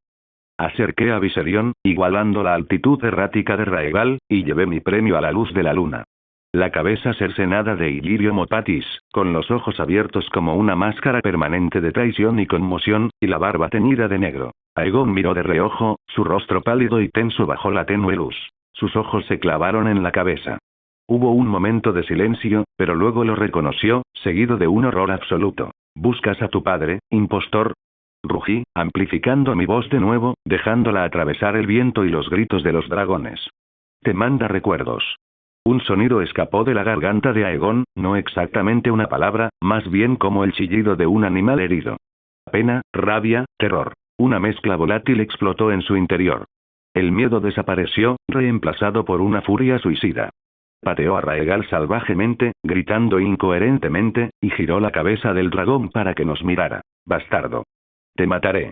Acerqué a Viserion, igualando la altitud errática de Raegal, y llevé mi premio a la luz de la luna. La cabeza cercenada de Illyrio Mopatis, con los ojos abiertos como una máscara permanente de traición y conmoción, y la barba teñida de negro. Aegon miró de reojo, su rostro pálido y tenso bajo la tenue luz. Sus ojos se clavaron en la cabeza. Hubo un momento de silencio, pero luego lo reconoció, seguido de un horror absoluto. ¿Buscas a tu padre, impostor? Rugí, amplificando mi voz de nuevo, dejándola atravesar el viento y los gritos de los dragones. Te manda recuerdos. Un sonido escapó de la garganta de Aegon, no exactamente una palabra, más bien como el chillido de un animal herido. Pena, rabia, terror. Una mezcla volátil explotó en su interior. El miedo desapareció, reemplazado por una furia suicida. Pateó a Raegal salvajemente, gritando incoherentemente, y giró la cabeza del dragón para que nos mirara. Bastardo. Te mataré.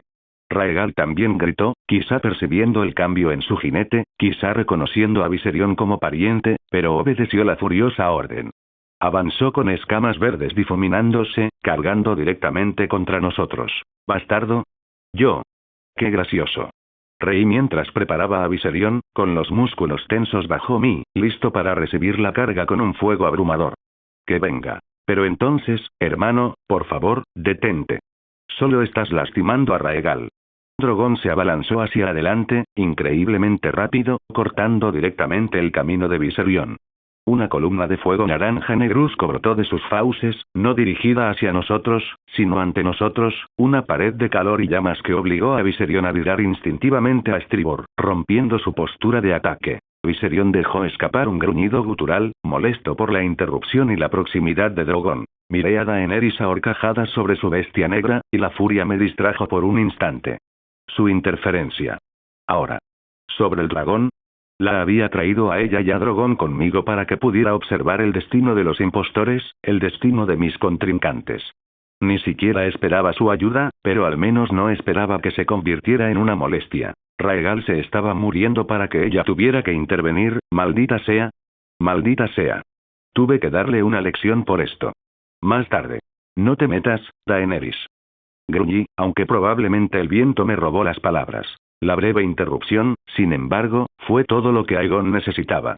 Raegal también gritó, quizá percibiendo el cambio en su jinete, quizá reconociendo a Viserion como pariente, pero obedeció la furiosa orden. Avanzó con escamas verdes difuminándose, cargando directamente contra nosotros. ¿Bastardo? Yo. Qué gracioso. Reí mientras preparaba a Viserion, con los músculos tensos bajo mí, listo para recibir la carga con un fuego abrumador. Que venga. Pero entonces, hermano, por favor, detente. Solo estás lastimando a Raegal. Drogon se abalanzó hacia adelante, increíblemente rápido, cortando directamente el camino de Viserion. Una columna de fuego naranja negruzco brotó de sus fauces, no dirigida hacia nosotros, sino ante nosotros, una pared de calor y llamas que obligó a Viserion a virar instintivamente a estribor, rompiendo su postura de ataque. Viserion dejó escapar un gruñido gutural, molesto por la interrupción y la proximidad de Drogon. Miré a Daenerys a horcajadas sobre su bestia negra, y la furia me distrajo por un instante. Su interferencia. Ahora. Sobre el dragón. La había traído a ella y a Drogon conmigo para que pudiera observar el destino de los impostores, el destino de mis contrincantes. Ni siquiera esperaba su ayuda, pero al menos no esperaba que se convirtiera en una molestia. Raegal se estaba muriendo para que ella tuviera que intervenir, maldita sea. Maldita sea. Tuve que darle una lección por esto. Más tarde. No te metas, Daenerys. Gruñí, aunque probablemente el viento me robó las palabras. La breve interrupción, sin embargo, fue todo lo que Aegon necesitaba.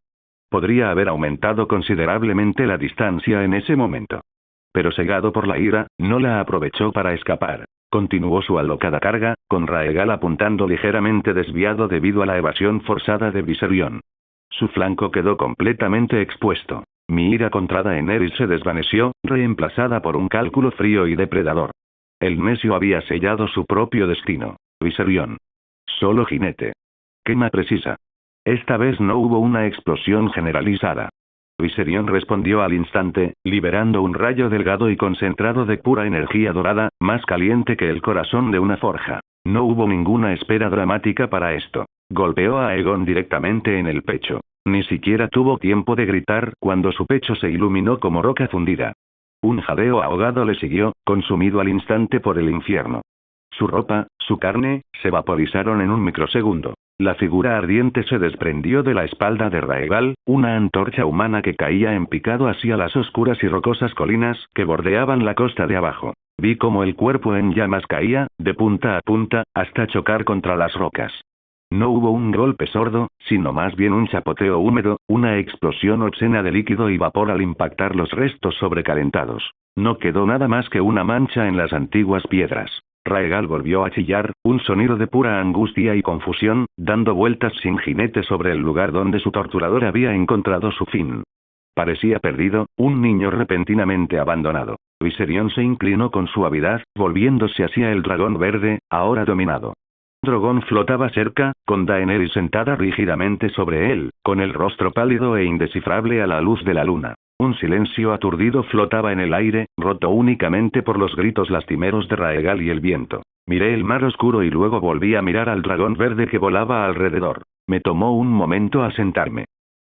Podría haber aumentado considerablemente la distancia en ese momento. Pero cegado por la ira, no la aprovechó para escapar. Continuó su alocada carga, con Raegal apuntando ligeramente desviado debido a la evasión forzada de Viserion. Su flanco quedó completamente expuesto. Mi ira contra Daenerys se desvaneció, reemplazada por un cálculo frío y depredador. El necio había sellado su propio destino. Viserion. Solo jinete. Quema precisa. Esta vez no hubo una explosión generalizada. Viserion respondió al instante, liberando un rayo delgado y concentrado de pura energía dorada, más caliente que el corazón de una forja. No hubo ninguna espera dramática para esto. Golpeó a Aegon directamente en el pecho. Ni siquiera tuvo tiempo de gritar cuando su pecho se iluminó como roca fundida. Un jadeo ahogado le siguió, consumido al instante por el infierno. Su ropa, su carne, se vaporizaron en un microsegundo. La figura ardiente se desprendió de la espalda de Raegal, una antorcha humana que caía en picado hacia las oscuras y rocosas colinas que bordeaban la costa de abajo. Vi cómo el cuerpo en llamas caía, de punta a punta, hasta chocar contra las rocas. No hubo un golpe sordo, sino más bien un chapoteo húmedo, una explosión obscena de líquido y vapor al impactar los restos sobrecalentados. No quedó nada más que una mancha en las antiguas piedras. Raegal volvió a chillar, un sonido de pura angustia y confusión, dando vueltas sin jinete sobre el lugar donde su torturador había encontrado su fin. Parecía perdido, un niño repentinamente abandonado. Viserion se inclinó con suavidad, volviéndose hacia el dragón verde, ahora dominado. Drogon flotaba cerca, con Daenerys sentada rígidamente sobre él, con el rostro pálido e indescifrable a la luz de la luna. Un silencio aturdido flotaba en el aire, roto únicamente por los gritos lastimeros de Raegal y el viento. Miré el mar oscuro y luego volví a mirar al dragón verde que volaba alrededor. Me tomó un momento a sentarme.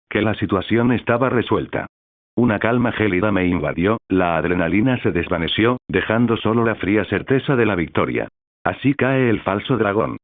Que la situación estaba resuelta. Una calma gélida me invadió, la adrenalina se desvaneció, dejando solo la fría certeza de la victoria. Así cae el falso dragón.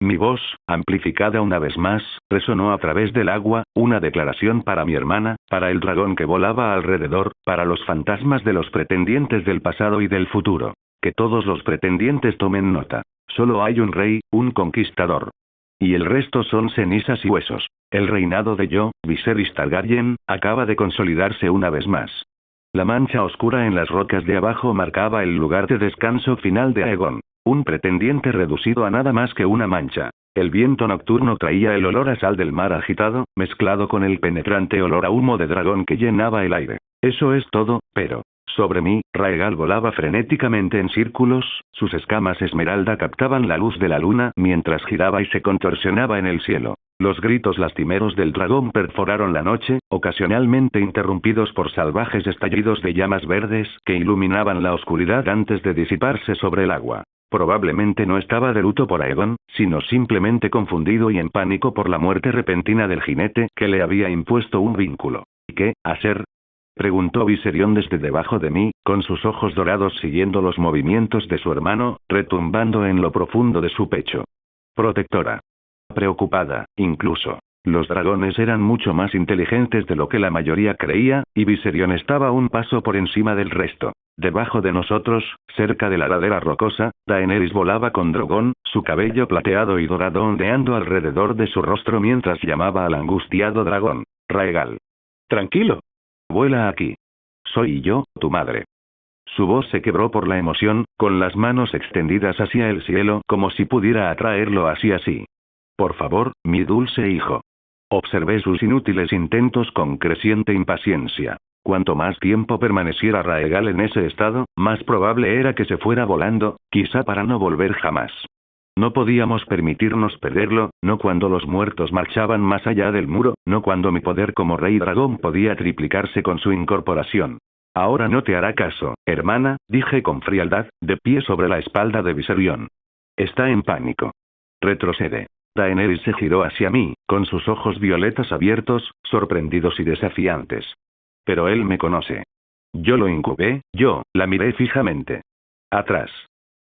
Mi voz, amplificada una vez más, resonó a través del agua, una declaración para mi hermana, para el dragón que volaba alrededor, para los fantasmas de los pretendientes del pasado y del futuro. Que todos los pretendientes tomen nota. Solo hay un rey, un conquistador. Y el resto son cenizas y huesos. El reinado de Viserys Targaryen, acaba de consolidarse una vez más. La mancha oscura en las rocas de abajo marcaba el lugar de descanso final de Aegon. Un pretendiente reducido a nada más que una mancha. El viento nocturno traía el olor a sal del mar agitado, mezclado con el penetrante olor a humo de dragón que llenaba el aire. Eso es todo, pero... Sobre mí, Raegal volaba frenéticamente en círculos, sus escamas esmeralda captaban la luz de la luna mientras giraba y se contorsionaba en el cielo. Los gritos lastimeros del dragón perforaron la noche, ocasionalmente interrumpidos por salvajes estallidos de llamas verdes que iluminaban la oscuridad antes de disiparse sobre el agua. Probablemente no estaba de luto por Aegon, sino simplemente confundido y en pánico por la muerte repentina del jinete que le había impuesto un vínculo. ¿Y qué hacer? Preguntó Viserion desde debajo de mí, con sus ojos dorados siguiendo los movimientos de su hermano, retumbando en lo profundo de su pecho. Protectora. Preocupada, incluso. Los dragones eran mucho más inteligentes de lo que la mayoría creía, y Viserion estaba un paso por encima del resto. Debajo de nosotros, cerca de la ladera rocosa, Daenerys volaba con Drogon, su cabello plateado y dorado ondeando alrededor de su rostro mientras llamaba al angustiado dragón. Raegal. Tranquilo. Vuela aquí. Soy yo, tu madre. Su voz se quebró por la emoción, con las manos extendidas hacia el cielo como si pudiera atraerlo hacia sí. Por favor, mi dulce hijo. Observé sus inútiles intentos con creciente impaciencia. Cuanto más tiempo permaneciera Raegal en ese estado, más probable era que se fuera volando, quizá para no volver jamás. No podíamos permitirnos perderlo, no cuando los muertos marchaban más allá del muro, no cuando mi poder como rey dragón podía triplicarse con su incorporación. Ahora no te hará caso, hermana, dije con frialdad, de pie sobre la espalda de Viserion. Está en pánico. Retrocede. Daenerys se giró hacia mí, con sus ojos violetas abiertos, sorprendidos y desafiantes. Pero él me conoce. Yo lo incubé, yo, la miré fijamente. Atrás.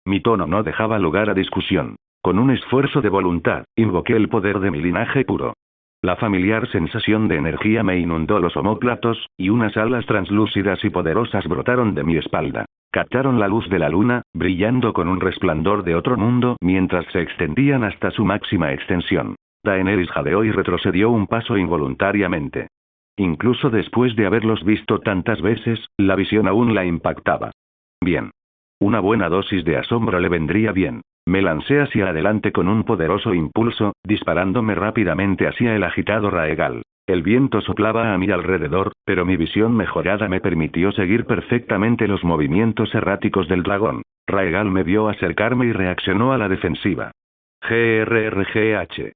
Mi tono no dejaba lugar a discusión. Con un esfuerzo de voluntad, invoqué el poder de mi linaje puro. La familiar sensación de energía me inundó los omóplatos, y unas alas translúcidas y poderosas brotaron de mi espalda. Captaron la luz de la luna, brillando con un resplandor de otro mundo mientras se extendían hasta su máxima extensión. Daenerys jadeó y retrocedió un paso involuntariamente. Incluso después de haberlos visto tantas veces, la visión aún la impactaba. Bien. Una buena dosis de asombro le vendría bien. Me lancé hacia adelante con un poderoso impulso, disparándome rápidamente hacia el agitado Raegal. El viento soplaba a mi alrededor, pero mi visión mejorada me permitió seguir perfectamente los movimientos erráticos del dragón. Raegal me vio acercarme y reaccionó a la defensiva. GRRGH.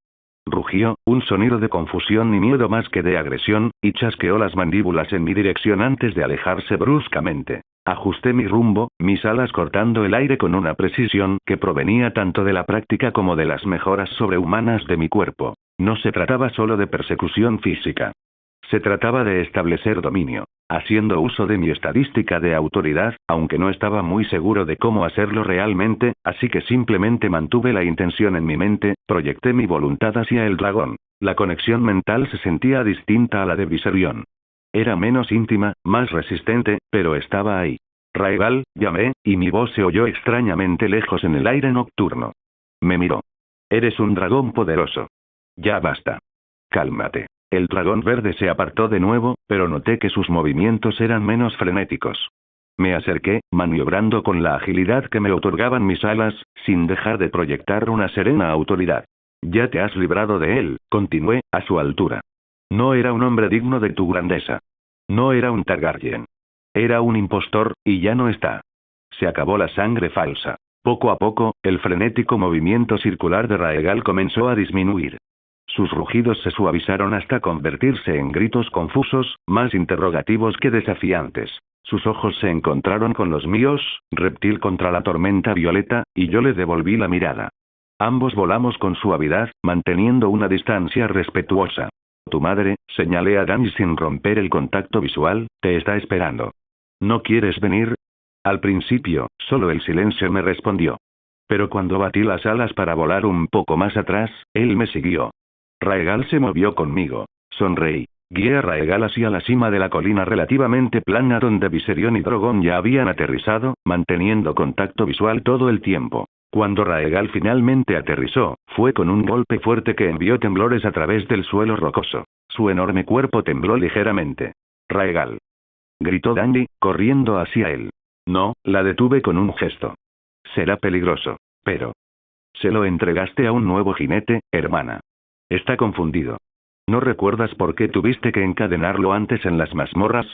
Rugió, un sonido de confusión y miedo más que de agresión, y chasqueó las mandíbulas en mi dirección antes de alejarse bruscamente. Ajusté mi rumbo, mis alas cortando el aire con una precisión que provenía tanto de la práctica como de las mejoras sobrehumanas de mi cuerpo. No se trataba solo de persecución física. Se trataba de establecer dominio. Haciendo uso de mi estadística de autoridad, aunque no estaba muy seguro de cómo hacerlo realmente, así que simplemente mantuve la intención en mi mente, proyecté mi voluntad hacia el dragón. La conexión mental se sentía distinta a la de Viserion. Era menos íntima, más resistente, pero estaba ahí. Raegal, llamé, y mi voz se oyó extrañamente lejos en el aire nocturno. Me miró. Eres un dragón poderoso. Ya basta. Cálmate. El dragón verde se apartó de nuevo, pero noté que sus movimientos eran menos frenéticos. Me acerqué, maniobrando con la agilidad que me otorgaban mis alas, sin dejar de proyectar una serena autoridad. Ya te has librado de él, continué, a su altura. No era un hombre digno de tu grandeza. No era un Targaryen. Era un impostor, y ya no está. Se acabó la sangre falsa. Poco a poco, el frenético movimiento circular de Raegal comenzó a disminuir. Sus rugidos se suavizaron hasta convertirse en gritos confusos, más interrogativos que desafiantes. Sus ojos se encontraron con los míos, reptil contra la tormenta violeta, y yo le devolví la mirada. Ambos volamos con suavidad, manteniendo una distancia respetuosa. Tu madre, señalé a Dany sin romper el contacto visual, te está esperando. ¿No quieres venir? Al principio, solo el silencio me respondió. Pero cuando batí las alas para volar un poco más atrás, él me siguió. Raegal se movió conmigo. Sonreí. Guié a Raegal hacia la cima de la colina relativamente plana donde Viserion y Drogon ya habían aterrizado, manteniendo contacto visual todo el tiempo. Cuando Raegal finalmente aterrizó, fue con un golpe fuerte que envió temblores a través del suelo rocoso. Su enorme cuerpo tembló ligeramente. Raegal. Gritó Dany, corriendo hacia él. No, la detuve con un gesto. Será peligroso. Pero. Se lo entregaste a un nuevo jinete, hermana. Está confundido. ¿No recuerdas por qué tuviste que encadenarlo antes en las mazmorras?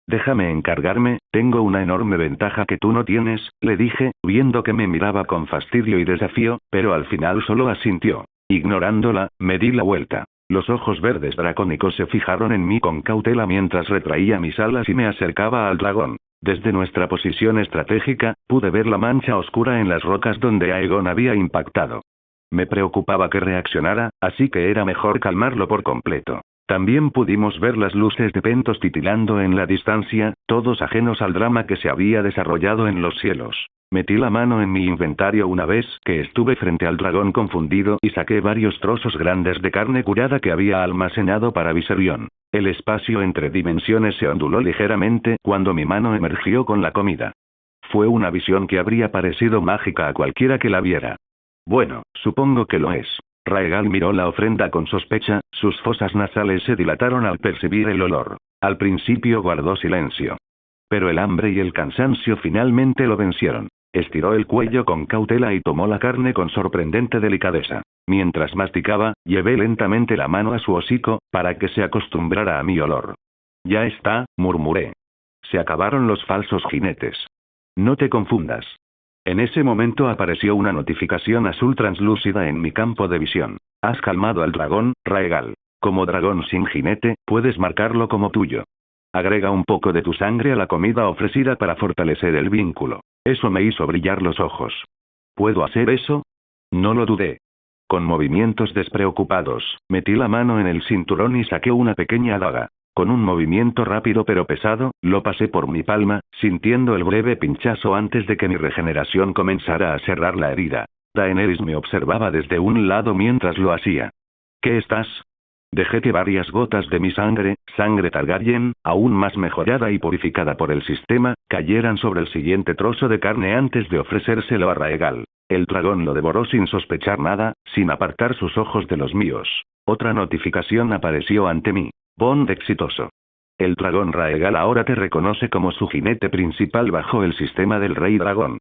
Déjame encargarme, tengo una enorme ventaja que tú no tienes, le dije, viendo que me miraba con fastidio y desafío, pero al final solo asintió. Ignorándola, me di la vuelta. Los ojos verdes dracónicos se fijaron en mí con cautela mientras retraía mis alas y me acercaba al dragón. Desde nuestra posición estratégica, pude ver la mancha oscura en las rocas donde Aegon había impactado. Me preocupaba que reaccionara, así que era mejor calmarlo por completo. También pudimos ver las luces de Pentos titilando en la distancia, todos ajenos al drama que se había desarrollado en los cielos. Metí la mano en mi inventario una vez que estuve frente al dragón confundido y saqué varios trozos grandes de carne curada que había almacenado para Viserion. El espacio entre dimensiones se onduló ligeramente cuando mi mano emergió con la comida. Fue una visión que habría parecido mágica a cualquiera que la viera. Bueno, supongo que lo es. Raegal miró la ofrenda con sospecha, sus fosas nasales se dilataron al percibir el olor. Al principio guardó silencio. Pero el hambre y el cansancio finalmente lo vencieron. Estiró el cuello con cautela y tomó la carne con sorprendente delicadeza. Mientras masticaba, llevé lentamente la mano a su hocico, para que se acostumbrara a mi olor. Ya está, murmuré. Se acabaron los falsos jinetes. No te confundas. En ese momento apareció una notificación azul translúcida en mi campo de visión. Has calmado al dragón, Raegal. Como dragón sin jinete, puedes marcarlo como tuyo. Agrega un poco de tu sangre a la comida ofrecida para fortalecer el vínculo. Eso me hizo brillar los ojos. ¿Puedo hacer eso? No lo dudé. Con movimientos despreocupados, metí la mano en el cinturón y saqué una pequeña daga. Con un movimiento rápido pero pesado, lo pasé por mi palma, sintiendo el breve pinchazo antes de que mi regeneración comenzara a cerrar la herida. Daenerys me observaba desde un lado mientras lo hacía. ¿Qué estás? Dejé que varias gotas de mi sangre Targaryen, aún más mejorada y purificada por el sistema, cayeran sobre el siguiente trozo de carne antes de ofrecérselo a Raegal. El dragón lo devoró sin sospechar nada, sin apartar sus ojos de los míos. Otra notificación apareció ante mí. Bond exitoso. El dragón Raegal ahora te reconoce como su jinete principal bajo el sistema del Rey Dragón.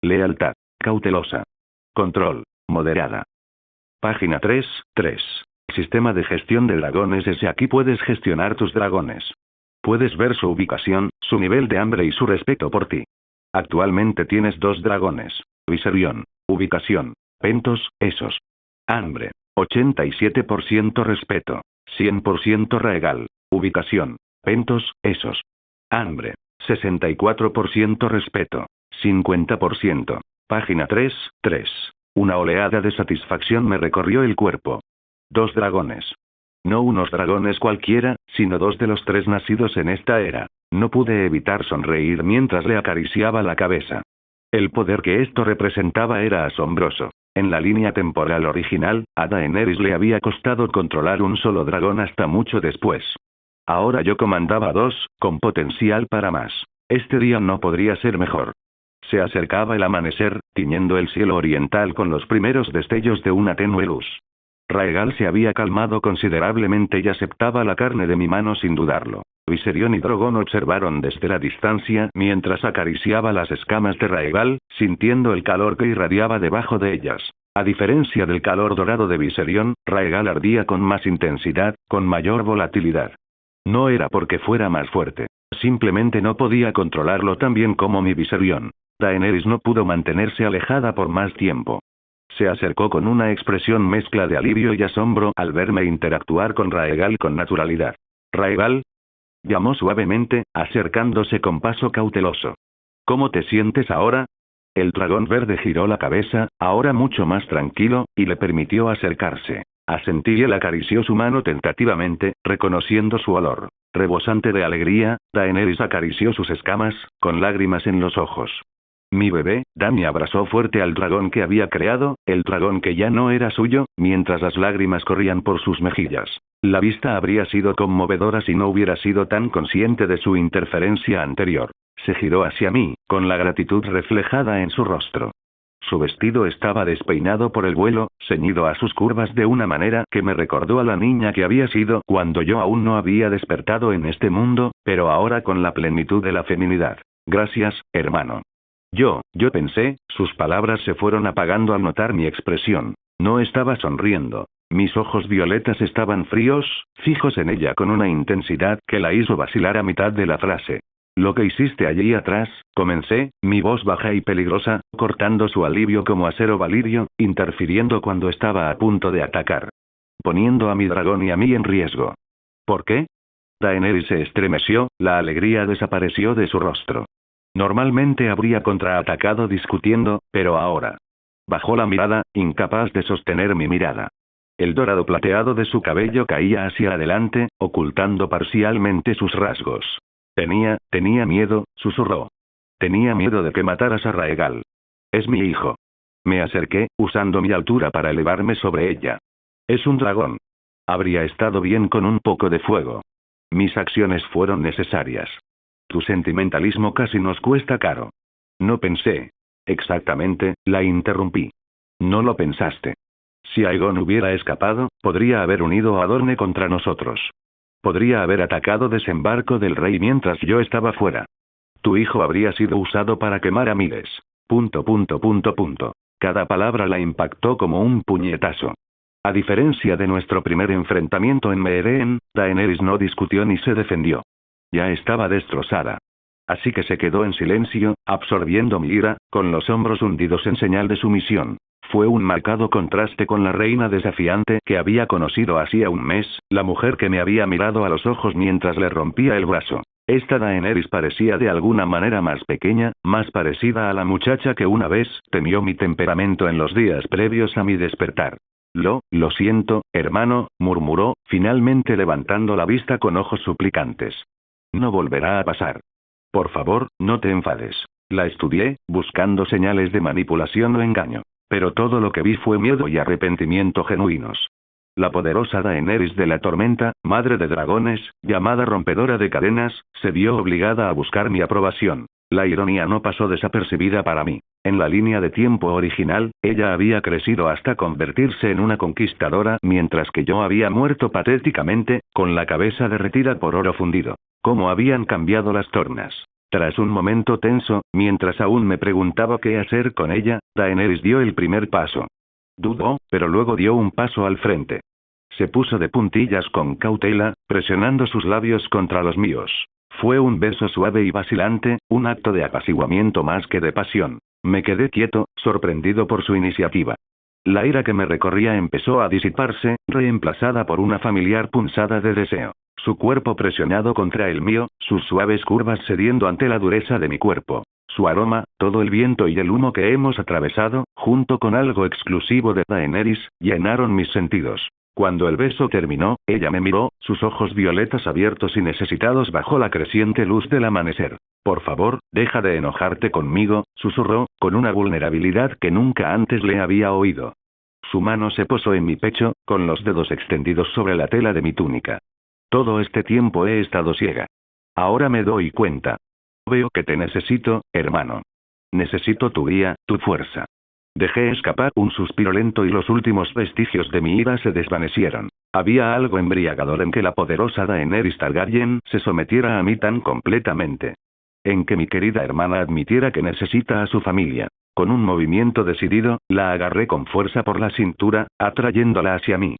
Lealtad. Cautelosa. Control. Moderada. Página 3. Sistema de gestión de dragones. Desde aquí puedes gestionar tus dragones. Puedes ver su ubicación, su nivel de hambre y su respeto por ti. Actualmente tienes 2 dragones. Viserion. Ubicación. Pentos, esos. Hambre. 87% respeto. 100% Raegal. Ubicación. Pentos, esos. Hambre. 64% respeto. 50%. Página 3. Una oleada de satisfacción me recorrió el cuerpo. 2 dragones. No unos dragones cualquiera, sino 2 de los 3 nacidos en esta era. No pude evitar sonreír mientras le acariciaba la cabeza. El poder que esto representaba era asombroso. En la línea temporal original, a Daenerys le había costado controlar un solo dragón hasta mucho después. Ahora yo comandaba 2, con potencial para más. Este día no podría ser mejor. Se acercaba el amanecer, tiñendo el cielo oriental con los primeros destellos de una tenue luz. Raegal se había calmado considerablemente y aceptaba la carne de mi mano sin dudarlo. Viserion y Drogon observaron desde la distancia mientras acariciaba las escamas de Raegal, sintiendo el calor que irradiaba debajo de ellas. A diferencia del calor dorado de Viserion, Raegal ardía con más intensidad, con mayor volatilidad. No era porque fuera más fuerte. Simplemente no podía controlarlo tan bien como mi Viserion. Daenerys no pudo mantenerse alejada por más tiempo. Se acercó con una expresión mezcla de alivio y asombro al verme interactuar con Raegal con naturalidad. «Raegal», llamó suavemente, acercándose con paso cauteloso. «¿Cómo te sientes ahora?» El dragón verde giró la cabeza, ahora mucho más tranquilo, y le permitió acercarse. Asentí y él acarició su mano tentativamente, reconociendo su olor. Rebosante de alegría, Daenerys acarició sus escamas, con lágrimas en los ojos. Mi bebé, Dany abrazó fuerte al dragón que había creado, el dragón que ya no era suyo, mientras las lágrimas corrían por sus mejillas. La vista habría sido conmovedora si no hubiera sido tan consciente de su interferencia anterior. Se giró hacia mí, con la gratitud reflejada en su rostro. Su vestido estaba despeinado por el vuelo, ceñido a sus curvas de una manera que me recordó a la niña que había sido cuando yo aún no había despertado en este mundo, pero ahora con la plenitud de la feminidad. Gracias, hermano. Yo pensé, sus palabras se fueron apagando al notar mi expresión. No estaba sonriendo. Mis ojos violetas estaban fríos, fijos en ella con una intensidad que la hizo vacilar a mitad de la frase. Lo que hiciste allí atrás, comencé, mi voz baja y peligrosa, cortando su alivio como acero valirio, interfiriendo cuando estaba a punto de atacar. Poniendo a mi dragón y a mí en riesgo. ¿Por qué? Daenerys se estremeció, la alegría desapareció de su rostro. Normalmente habría contraatacado discutiendo, pero ahora. Bajó la mirada, incapaz de sostener mi mirada. El dorado plateado de su cabello caía hacia adelante, ocultando parcialmente sus rasgos. Tenía miedo, susurró. Tenía miedo de que mataras a Raegal. Es mi hijo. Me acerqué, usando mi altura para elevarme sobre ella. Es un dragón. Habría estado bien con un poco de fuego. Mis acciones fueron necesarias. Tu sentimentalismo casi nos cuesta caro. No pensé. Exactamente, la interrumpí. No lo pensaste. Si Aegon hubiera escapado, podría haber unido a Dorne contra nosotros. Podría haber atacado desembarco del rey mientras yo estaba fuera. Tu hijo habría sido usado para quemar a miles. Punto punto punto punto. Cada palabra la impactó como un puñetazo. A diferencia de nuestro primer enfrentamiento en Meereen, Daenerys no discutió ni se defendió. Ya estaba destrozada. Así que se quedó en silencio, absorbiendo mi ira, con los hombros hundidos en señal de sumisión. Fue un marcado contraste con la reina desafiante que había conocido hacía un mes, la mujer que me había mirado a los ojos mientras le rompía el brazo. Esta Daenerys parecía de alguna manera más pequeña, más parecida a la muchacha que una vez temió mi temperamento en los días previos a mi despertar. Lo siento, hermano, murmuró, finalmente levantando la vista con ojos suplicantes. No volverá a pasar. Por favor, no te enfades. La estudié, buscando señales de manipulación o engaño. Pero todo lo que vi fue miedo y arrepentimiento genuinos. La poderosa Daenerys de la Tormenta, madre de dragones, llamada rompedora de cadenas, se vio obligada a buscar mi aprobación. La ironía no pasó desapercibida para mí. En la línea de tiempo original, ella había crecido hasta convertirse en una conquistadora, mientras que yo había muerto patéticamente, con la cabeza derretida por oro fundido. ¿Cómo habían cambiado las tornas? Tras un momento tenso, mientras aún me preguntaba qué hacer con ella, Daenerys dio el primer paso. Dudó, pero luego dio un paso al frente. Se puso de puntillas con cautela, presionando sus labios contra los míos. Fue un beso suave y vacilante, un acto de apaciguamiento más que de pasión. Me quedé quieto, sorprendido por su iniciativa. La ira que me recorría empezó a disiparse, reemplazada por una familiar punzada de deseo. Su cuerpo presionado contra el mío, sus suaves curvas cediendo ante la dureza de mi cuerpo. Su aroma, todo el viento y el humo que hemos atravesado, junto con algo exclusivo de Daenerys, llenaron mis sentidos. Cuando el beso terminó, ella me miró, sus ojos violetas abiertos y necesitados bajo la creciente luz del amanecer. Por favor, deja de enojarte conmigo, susurró, con una vulnerabilidad que nunca antes le había oído. Su mano se posó en mi pecho, con los dedos extendidos sobre la tela de mi túnica. Todo este tiempo he estado ciega. Ahora me doy cuenta. Veo que te necesito, hermano. Necesito tu guía, tu fuerza. Dejé escapar un suspiro lento y los últimos vestigios de mi ira se desvanecieron. Había algo embriagador en que la poderosa Daenerys Targaryen se sometiera a mí tan completamente. En que mi querida hermana admitiera que necesita a su familia. Con un movimiento decidido, la agarré con fuerza por la cintura, atrayéndola hacia mí.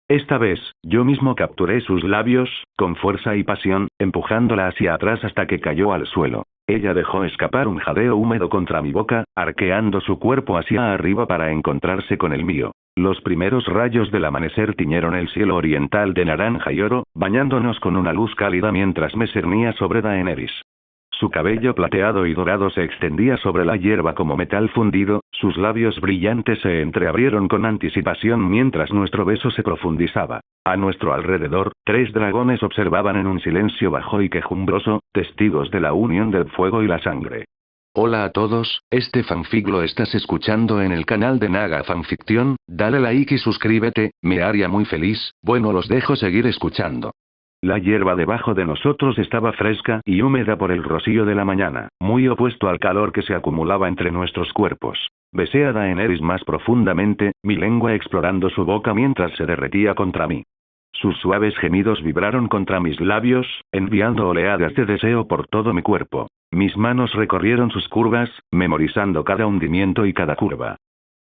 Esta vez, yo mismo capturé sus labios, con fuerza y pasión, empujándola hacia atrás hasta que cayó al suelo. Ella dejó escapar un jadeo húmedo contra mi boca, arqueando su cuerpo hacia arriba para encontrarse con el mío. Los primeros rayos del amanecer tiñeron el cielo oriental de naranja y oro, bañándonos con una luz cálida mientras me cernía sobre Daenerys. Su cabello plateado y dorado se extendía sobre la hierba como metal fundido, sus labios brillantes se entreabrieron con anticipación mientras nuestro beso se profundizaba. A nuestro alrededor, 3 dragones observaban en un silencio bajo y quejumbroso, testigos de la unión del fuego y la sangre. Hola a todos, este fanfic lo estás escuchando en el canal de Naga Fanfiction, dale like y suscríbete, me haría muy feliz, bueno los dejo seguir escuchando. La hierba debajo de nosotros estaba fresca y húmeda por el rocío de la mañana, muy opuesto al calor que se acumulaba entre nuestros cuerpos. Besé a Daenerys más profundamente, mi lengua explorando su boca mientras se derretía contra mí. Sus suaves gemidos vibraron contra mis labios, enviando oleadas de deseo por todo mi cuerpo. Mis manos recorrieron sus curvas, memorizando cada hundimiento y cada curva.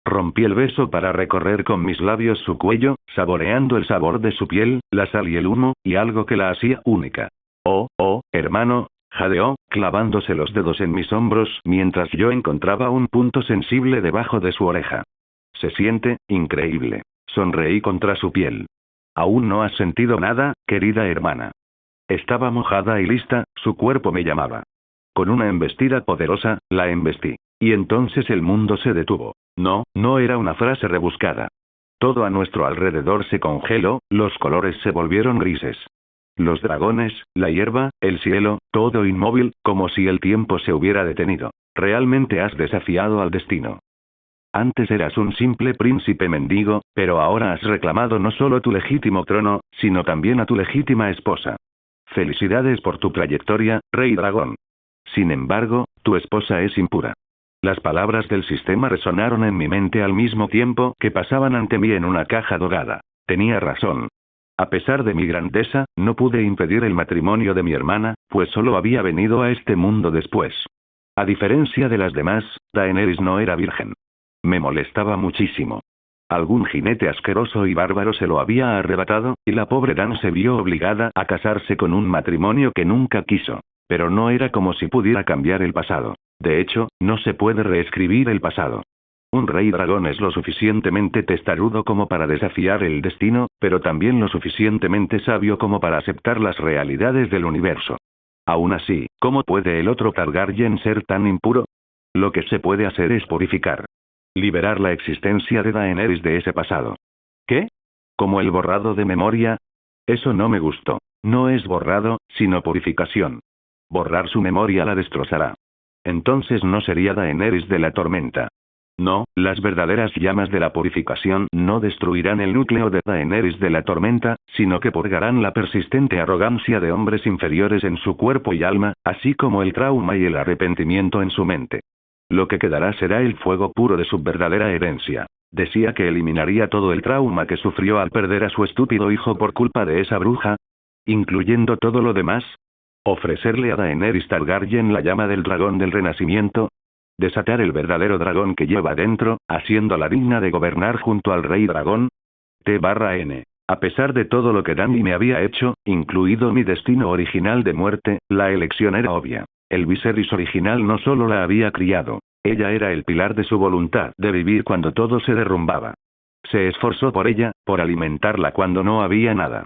Rompí el beso para recorrer con mis labios su cuello, saboreando el sabor de su piel, la sal y el humo, y algo que la hacía única. Oh, hermano, jadeó, clavándose los dedos en mis hombros mientras yo encontraba un punto sensible debajo de su oreja. Se siente increíble. Sonreí contra su piel. ¿Aún no has sentido nada, querida hermana? Estaba mojada y lista, su cuerpo me llamaba. Con una embestida poderosa, la embestí. Y entonces el mundo se detuvo. No era una frase rebuscada. Todo a nuestro alrededor se congeló, los colores se volvieron grises. Los dragones, la hierba, el cielo, todo inmóvil, como si el tiempo se hubiera detenido. Realmente has desafiado al destino. Antes eras un simple príncipe mendigo, pero ahora has reclamado no solo tu legítimo trono, sino también a tu legítima esposa. Felicidades por tu trayectoria, Rey Dragón. Sin embargo, tu esposa es impura. Las palabras del sistema resonaron en mi mente al mismo tiempo que pasaban ante mí en una caja dorada. Tenía razón. A pesar de mi grandeza, no pude impedir el matrimonio de mi hermana, pues solo había venido a este mundo después. A diferencia de las demás, Daenerys no era virgen. Me molestaba muchísimo. Algún jinete asqueroso y bárbaro se lo había arrebatado, y la pobre Dan se vio obligada a casarse con un matrimonio que nunca quiso. Pero no era como si pudiera cambiar el pasado. De hecho, no se puede reescribir el pasado. Un rey dragón es lo suficientemente testarudo como para desafiar el destino, pero también lo suficientemente sabio como para aceptar las realidades del universo. Aún así, ¿cómo puede el otro Targaryen ser tan impuro? Lo que se puede hacer es purificar. Liberar la existencia de Daenerys de ese pasado. ¿Qué? ¿Como el borrado de memoria? Eso no me gustó. No es borrado, sino purificación. Borrar su memoria la destrozará. Entonces no sería Daenerys de la tormenta. No, las verdaderas llamas de la purificación no destruirán el núcleo de Daenerys de la tormenta, sino que purgarán la persistente arrogancia de hombres inferiores en su cuerpo y alma, así como el trauma y el arrepentimiento en su mente. Lo que quedará será el fuego puro de su verdadera herencia. Decía que eliminaría todo el trauma que sufrió al perder a su estúpido hijo por culpa de esa bruja, incluyendo todo lo demás. Ofrecerle a Daenerys Targaryen la llama del dragón del renacimiento. Desatar el verdadero dragón que lleva dentro, haciéndola digna de gobernar junto al rey dragón. T/N. A pesar de todo lo que Dany me había hecho, incluido mi destino original de muerte, la elección era obvia. El Viserys original no solo la había criado, ella era el pilar de su voluntad de vivir cuando todo se derrumbaba. Se esforzó por ella, por alimentarla cuando no había nada.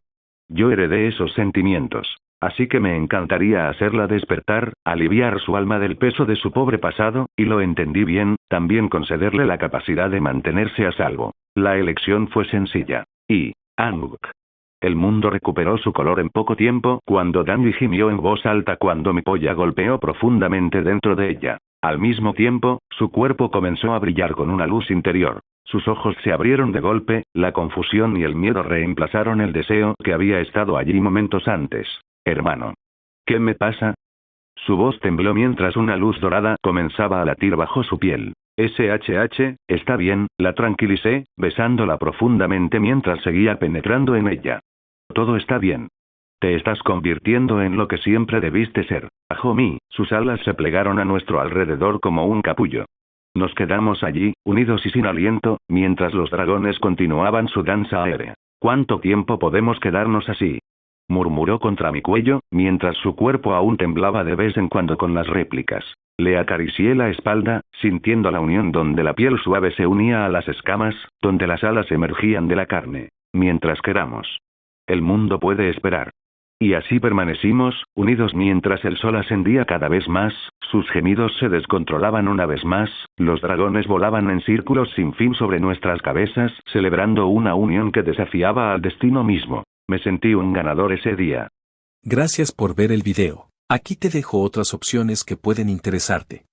Yo heredé esos sentimientos. Así que me encantaría hacerla despertar, aliviar su alma del peso de su pobre pasado, y lo entendí bien, también concederle la capacidad de mantenerse a salvo. La elección fue sencilla. Y, Anuk. El mundo recuperó su color en poco tiempo cuando Dany gimió en voz alta cuando mi polla golpeó profundamente dentro de ella. Al mismo tiempo, su cuerpo comenzó a brillar con una luz interior. Sus ojos se abrieron de golpe, la confusión y el miedo reemplazaron el deseo que había estado allí momentos antes. Hermano. ¿Qué me pasa? Su voz tembló mientras una luz dorada comenzaba a latir bajo su piel. SHH, está bien, la tranquilicé, besándola profundamente mientras seguía penetrando en ella. Todo está bien. Te estás convirtiendo en lo que siempre debiste ser. Bajo mí, sus alas se plegaron a nuestro alrededor como un capullo. Nos quedamos allí, unidos y sin aliento, mientras los dragones continuaban su danza aérea. ¿Cuánto tiempo podemos quedarnos así? Murmuró contra mi cuello, mientras su cuerpo aún temblaba de vez en cuando con las réplicas. Le acaricié la espalda, sintiendo la unión donde la piel suave se unía a las escamas, donde las alas emergían de la carne. Mientras queramos. El mundo puede esperar. Y así permanecimos, unidos mientras el sol ascendía cada vez más, sus gemidos se descontrolaban una vez más, los dragones volaban en círculos sin fin sobre nuestras cabezas, celebrando una unión que desafiaba al destino mismo. Me sentí un ganador ese día. Gracias por ver el video. Aquí te dejo otras opciones que pueden interesarte.